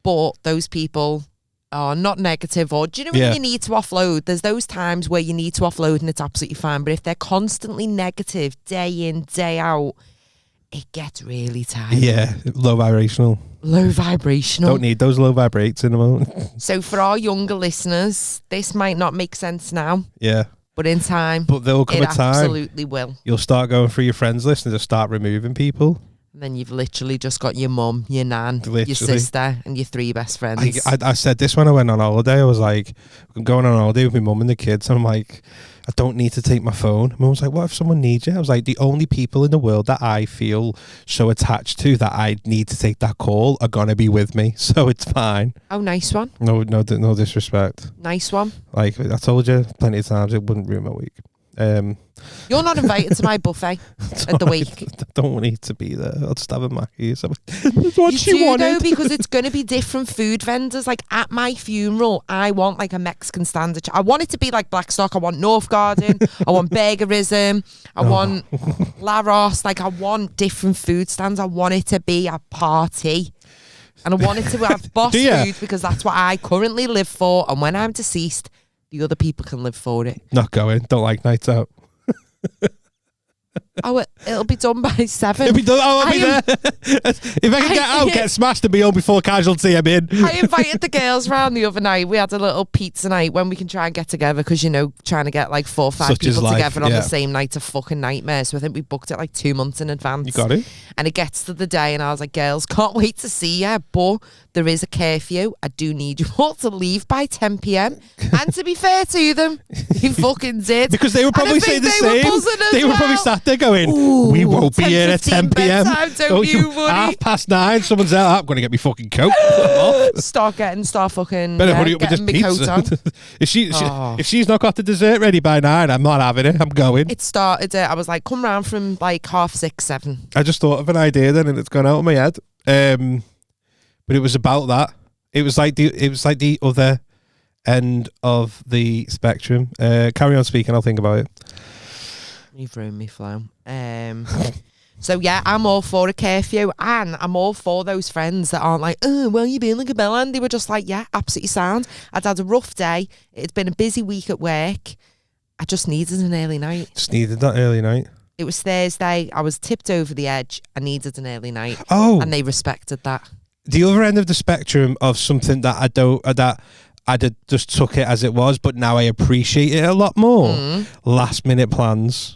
but those people are not negative, or do you know when Yeah. you need to offload? There's those times where you need to offload and it's absolutely fine. But if they're constantly negative day in, day out, it gets really tiring. Yeah, low vibrational. Low vibrational. Don't need those low vibrates in a moment. So for our younger listeners, this might not make sense now, Yeah, but in time, but there will come it a time absolutely will. you'll start going through your friends list and just start removing people. And then you've literally just got your mum, your nan, your Literally. sister, and your 3 best friends. I said this when I went on holiday. I was like, I'm going on holiday with my mum and the kids. And I'm like, I don't need to take my phone. Mum was like, what if someone needs you? I was like, the only people in the world that I feel so attached to that I need to take that call are going to be with me. So it's fine. Oh, nice one. No disrespect. Nice one. Like I told you plenty of times, it wouldn't ruin my week. You're not invited to my buffet at the week. I don't need to be there. I'll just have a Mackie. That's what You she do wanted. though, because it's going to be different food vendors. Like at my funeral, I want like a Mexican standard. I want it to be like Blackstock. I want North Garden. I want Burgerism. I want La Ross. Like I want different food stands. I want it to be a party. And I want it to have boss Do ya? food because that's what I currently live for. And when I'm deceased, the other people can live for it. Not going. Don't like nights out. Oh, it'll be done by 7. I'll be there. I If I can get out, get smashed and be home before casualty, I'm in. I invited the girls round the other night. We had a little pizza night when we can try and get together because, you know, trying to get like 4 or 5 Such is people life, together on yeah. the same night's a fucking nightmare. So I think we booked it like 2 months in advance. You got it. And it gets to the day and I was like, girls, can't wait to see you, but there is a curfew. I do need you all to leave by 10 p.m. And to be fair to them, they fucking did. Because they were And I probably think saying the they were same. buzzing as They were probably well. sat there going, we won't be here at 10 p.m. bedtime, don't you worry. 9:30, someone's out. I'm going to get me fucking coat. Start fucking Better hurry up with this getting my coat on. pizza. if she's not got the dessert ready by 9, I'm not having it. I'm going. It started. I was like, come round from like 6:30, 7. I just thought of an idea then, and it's gone out of my head. But it was about that. It was like the other end of the spectrum. Carry on speaking. I'll think about it. You've ruined me flow. So yeah, I'm all for a curfew, and I'm all for those friends that aren't like, oh, well, you being like a bellend. They were just like, yeah, absolutely sound. I'd had a rough day. It's been a busy week at work. I just needed an early night. Just needed that early night. It was Thursday. I was tipped over the edge. I needed an early night. Oh, and they respected that. The other end of the spectrum of something that I just took it as it was, but now I appreciate it a lot more. Last minute plans.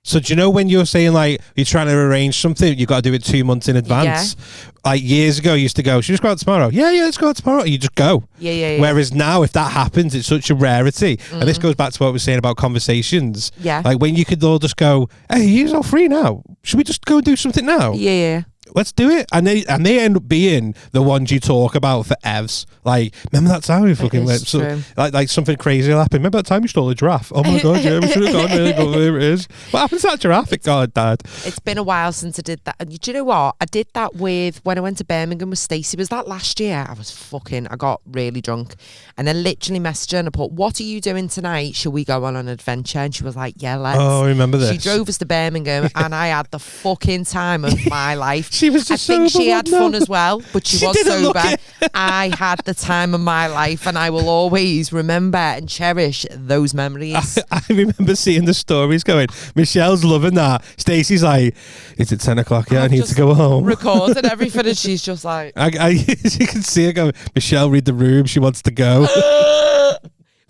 So do you know when you're saying like you're trying to arrange something, you got to do it 2 months in advance? Yeah. Like years ago, I used to go, should we just go out tomorrow? Yeah, let's go out tomorrow. You just go. Yeah. Whereas now, if that happens, it's such a rarity. And this goes back to what we were saying about conversations. Yeah. Like when you could all just go, hey, you're all free now. Should we just go and do something now? Yeah. Let's do it. And they end up being the ones you talk about for evs. Like, remember that time we fucking went? So, like something crazy will happen. Remember that time you stole a giraffe? Oh my God, yeah, we should have gone there. But there it is. What happened to that giraffe? God, Dad. It's been a while since I did that. And do you know what? I did that when I went to Birmingham with Stacey. Was that last year? I got really drunk. And I literally messaged her and I put, what are you doing tonight? Shall we go on an adventure? And she was like, yeah, let's. Oh, I remember this. She drove us to Birmingham and I had the fucking time of my life. She was just I think sober, she had fun as well, but she was didn't look sober. it. I had the time of my life and I will always remember and cherish those memories. I remember seeing the stories going, Michelle's loving that. Stacey's like, it's at 10 o'clock, yeah, I need to go home. Recording everything and she's just like... you can see her going, Michelle, read the room, she wants to go.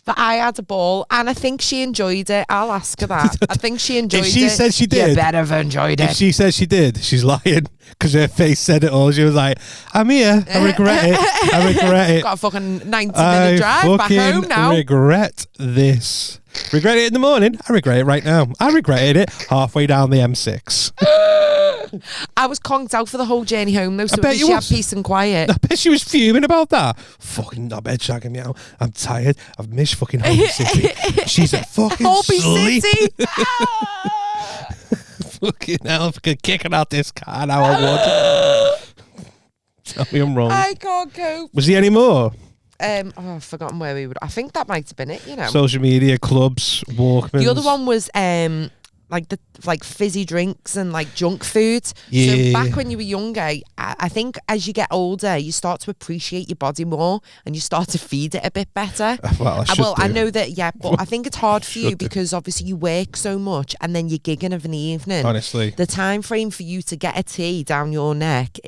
But I had a ball and I think she enjoyed it. I'll ask her that. I think she enjoyed it. If she said she did, you better have enjoyed it. If she says she did, she's lying because her face said it all. She was like, I'm here. I regret it. I regret it. Got a fucking 90-minute drive back home now. I regret this. Regret it in the morning. I regret it right now. I regretted it halfway down the M6. I was conked out for the whole journey home though, so I bet she had peace and quiet. I bet she was fuming about that. Fucking knobhead shagging me out. I'm tired. I've missed fucking Holby City. She's a fucking Holby sleep. City. Fucking hell, if I could kick it out this car now, I would. Tell me I'm wrong. I can't cope. Was there any more? I've forgotten where we would. I think that might have been it, you know. Social media, clubs, Walkmans. The other one was like fizzy drinks and like junk food. Yeah. So back when you were younger, I think as you get older, you start to appreciate your body more and you start to feed it a bit better. Well, I know that, yeah, but I think it's hard for you because obviously you work so much and then you're gigging of an evening. Honestly. The time frame for you to get a tea down your neck,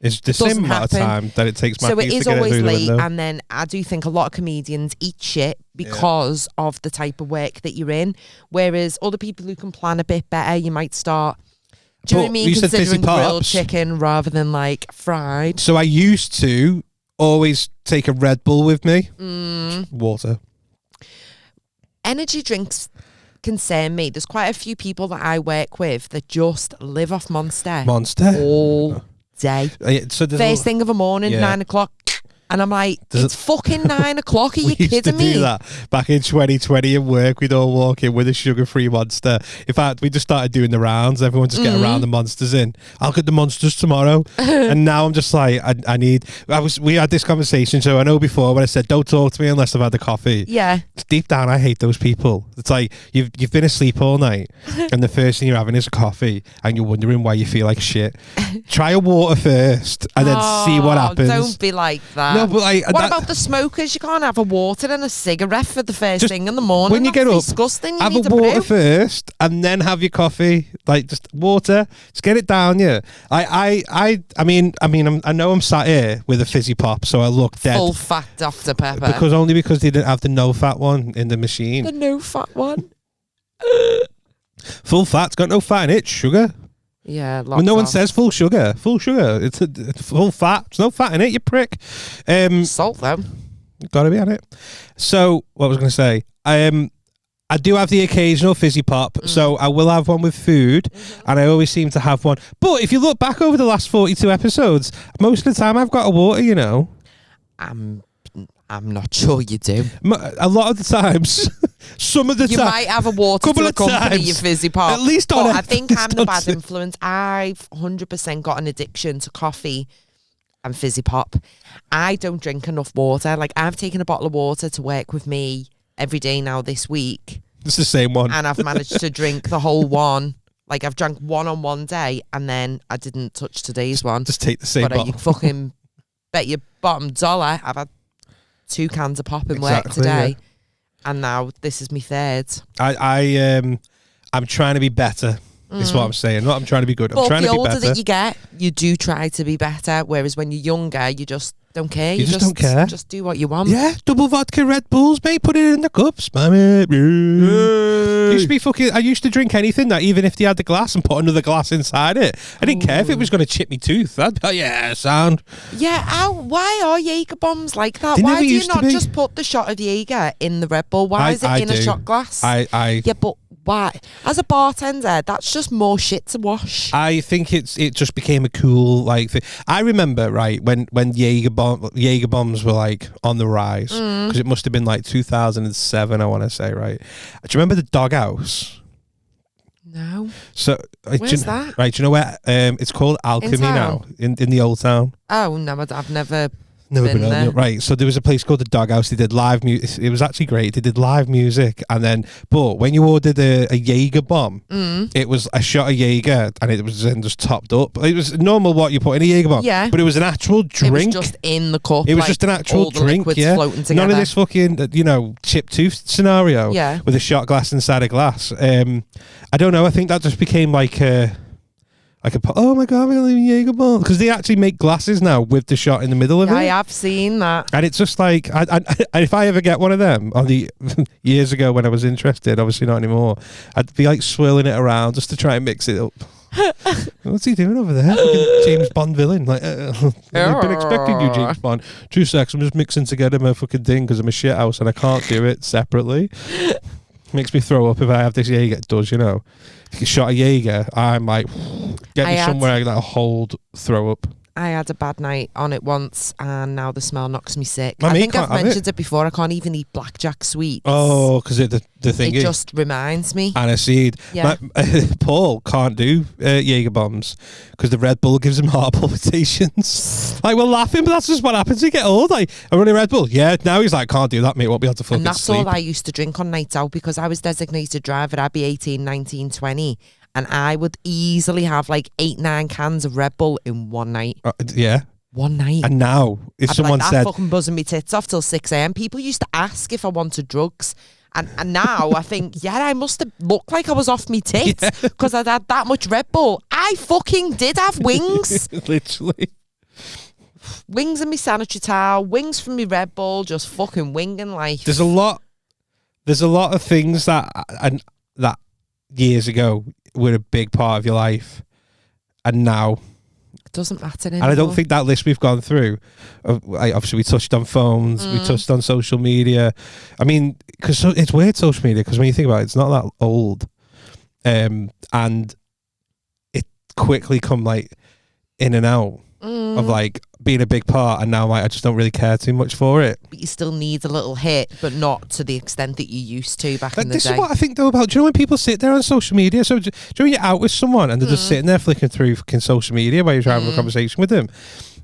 it's the same amount of time that it takes Mackies so it is to get always it through late, the window. and then I do think a lot of comedians eat shit because of the type of work that you're in. Whereas other people who can plan a bit better, you might start. Do you know what I mean? You said fizzy Considering grilled pops. chicken rather than like fried. So I used to always take a Red Bull with me. Water. Energy drinks concern me. There's quite a few people that I work with that just live off Monster. All day. So First thing of the morning, 9 o'clock. And I'm like, it's fucking 9 o'clock. Are you kidding me? We used to do that back in 2020 at work. We'd all walk in with a sugar-free Monster. In fact, we just started doing the rounds. Everyone just get around the Monsters in. I'll get the Monsters tomorrow. And now I'm just like, we had this conversation. So I know before when I said, don't talk to me unless I've had the coffee. Yeah. Deep down, I hate those people. It's like you've been asleep all night and the first thing you're having is a coffee and you're wondering why you feel like shit. Try a water first and then see what happens. Don't be like that. No, but like, what about the smokers? You can't have a water and a cigarette for the first thing in the morning. When you get up, disgusting. You have need a water first and then have your coffee. Like just water, just get it down you. I mean, I know I'm sat here with a fizzy pop, so I look dead. Full fat Dr. Pepper. Because they didn't have the no fat one in the machine. The no fat one. Full fat's got no fat in it. Sugar. Yeah, when no one says full sugar. It's a full fat. There's no fat in it, you prick. Salt though. Got to be on it. So what was I going to say? I do have the occasional fizzy pop, so I will have one with food, and I always seem to have one. But if you look back over the last 42 episodes, most of the time I've got a water, you know. I'm not sure you do. A lot of the times, some of the time. You might have a water couple to of accompany times. your fizzy pop. At least on but it. I think I'm the bad influence. I've 100% got an addiction to coffee and fizzy pop. I don't drink enough water. Like, I've taken a bottle of water to work with me every day now this week. It's the same one. And I've managed to drink the whole one. Like, I've drank one on one day, and then I didn't touch today's one. Just take the same but bottle. you fucking bet your bottom dollar I've had 2 cans of pop in work today. Yeah. And now this is my third. I'm trying to be better. Is what I'm saying. Not I'm trying to be good. I'm trying to be better. The older that you get, you do try to be better. Whereas when you're younger, you just don't care. You just don't care. Just do what you want. Yeah, double vodka Red Bulls, mate. Put it in the cups, man. Used to be fucking. I used to drink anything that, even if they had the glass and put another glass inside it, I didn't care if it was going to chip me tooth. I'd be like, yeah, sound. Yeah. Why are Jaeger bombs like that? They Why never do you used to not be. just put the shot of Jaeger in the Red Bull? Why is it in a shot glass? Yeah, but why? As a bartender, that's just more shit to wash. I think it just became a cool like thing. I remember when Jaeger bombs were like on the rise, because it must have been like 2007. I want to say, right? Do you remember the Doghouse? No. So Where's that? Right, do you know where? It's called Alchemy now in the old town. Oh no, I've never. Never been there. on. Right, so there was a place called the Doghouse. They did live music. It was actually great. They did live music, and then, but when you ordered a Jaeger bomb, it was a shot of Jaeger, and it was then just topped up. It was normal what you put in a Jaeger bomb, yeah, but it was an actual drink. It was just in the cup. It was just an actual all the drink. liquids Yeah, floating together. none of this fucking chip tooth scenario. Yeah, with a shot glass inside a glass. I don't know. I think that just became like a. Oh my god, we're gonna leave Jaeger bomb, because they actually make glasses now with the shot in the middle of it. I have seen that, and it's just like, if I ever get one of them, on the years ago when I was interested, obviously not anymore, I'd be like swirling it around just to try and mix it up. What's he doing over there? Fucking James Bond villain. Like, I've been expecting you, James Bond. 2 seconds, I'm just mixing together my fucking thing because I'm a shit house and I can't do it separately. Makes me throw up if I have this Jaeger. It does, you know. If you shot a Jaeger, I'm like, get me somewhere that'll hold throw up. I had a bad night on it once, and now the smell knocks me sick. I think I've mentioned it before. I can't even eat blackjack sweets. Oh, because the thing it just reminds me. Aniseed. Yeah. Paul can't do Jaeger bombs because the Red Bull gives him heart palpitations. Like, we're laughing, but that's just what happens. You get old. Like, I'm running Red Bull. Yeah, now he's like, can't do that, mate. Won't be able to fucking And that's sleep. all I used to drink on nights out, because I was designated driver. I'd be 18, 19, 20. And I would easily have like 8-9 cans of Red Bull in one night. Yeah. One night. And now, if I'd someone be like, said, fucking buzzing me tits off till 6 a.m. People used to ask if I wanted drugs. And now I think, yeah, I must have looked like I was off me tits because I'd had that much Red Bull. I fucking did have wings. Literally. Wings in my sanitary towel, wings from me Red Bull, just fucking winging life. There's a lot of things that years ago were a big part of your life, and now it doesn't matter anymore. And I don't think that list we've gone through, obviously we touched on phones, we touched on social media. I mean, because it's weird, social media, because when you think about it, it's not that old, and it quickly come like in and out of like being a big part, and now like I just don't really care too much for it. But you still need a little hit, but not to the extent that you used to back in the This day. is what I think though about, do you know when people sit there on social media? So do you know when you're out with someone and they're just sitting there flicking through fucking social media while you're having a conversation with them?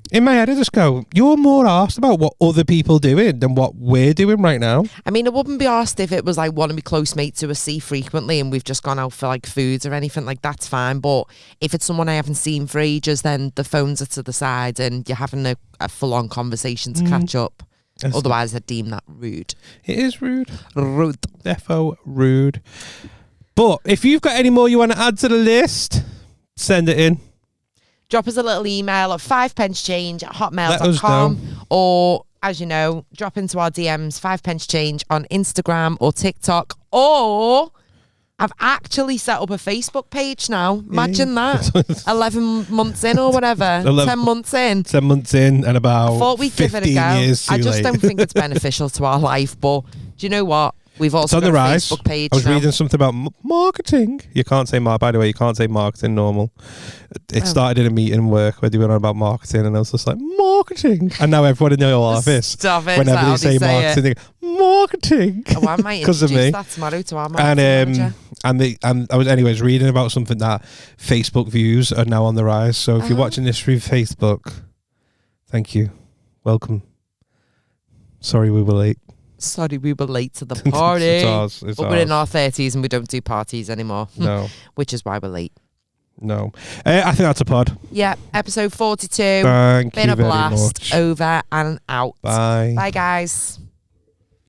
In my head I just go, you're more arsed about what other people doing than what we're doing right now. I mean, I wouldn't be arsed if it was like one of my close mates who I see frequently and we've just gone out for like foods or anything, like that's fine. But if it's someone I haven't seen for ages, then the phones are to the side and you're having a full-on conversation to catch up. Otherwise I'd deem that rude. It is rude. Rude. Defo rude. But if you've got any more you want to add to the list, send it in. Drop us a little email at 5pencechange at Let us hotmail.com, or, as you know, drop into our DMs 5pencechange on Instagram or TikTok, or I've actually set up a Facebook page now. Imagine that. 11 months in or whatever. 10 months in. 10 months in and about I thought we'd give it a go. years too I just late. don't think it's beneficial to our life, but do you know what? We've It's also on got the a rise. Facebook page I was now. reading something about marketing. You can't say by the way, you can't say marketing normal. It started in a meeting work where they went on about marketing, and I was just like, marketing. And now everyone in the whole office, Stop it. whenever Is that they how say marketing, they go, marketing. Oh, I might because of introduce me. that tomorrow to our marketing manager. And I was anyways reading about something that Facebook views are now on the rise. So if you're watching this through Facebook, thank you, welcome. Sorry we were late. Sorry, we were late to the party. It's but ours. we're in our 30s and we don't do parties anymore. No, Which is why we're late. no. I think that's a pod. Yeah, episode 42. Thank Been you a very blast. much. Over and out. Bye. Bye, guys.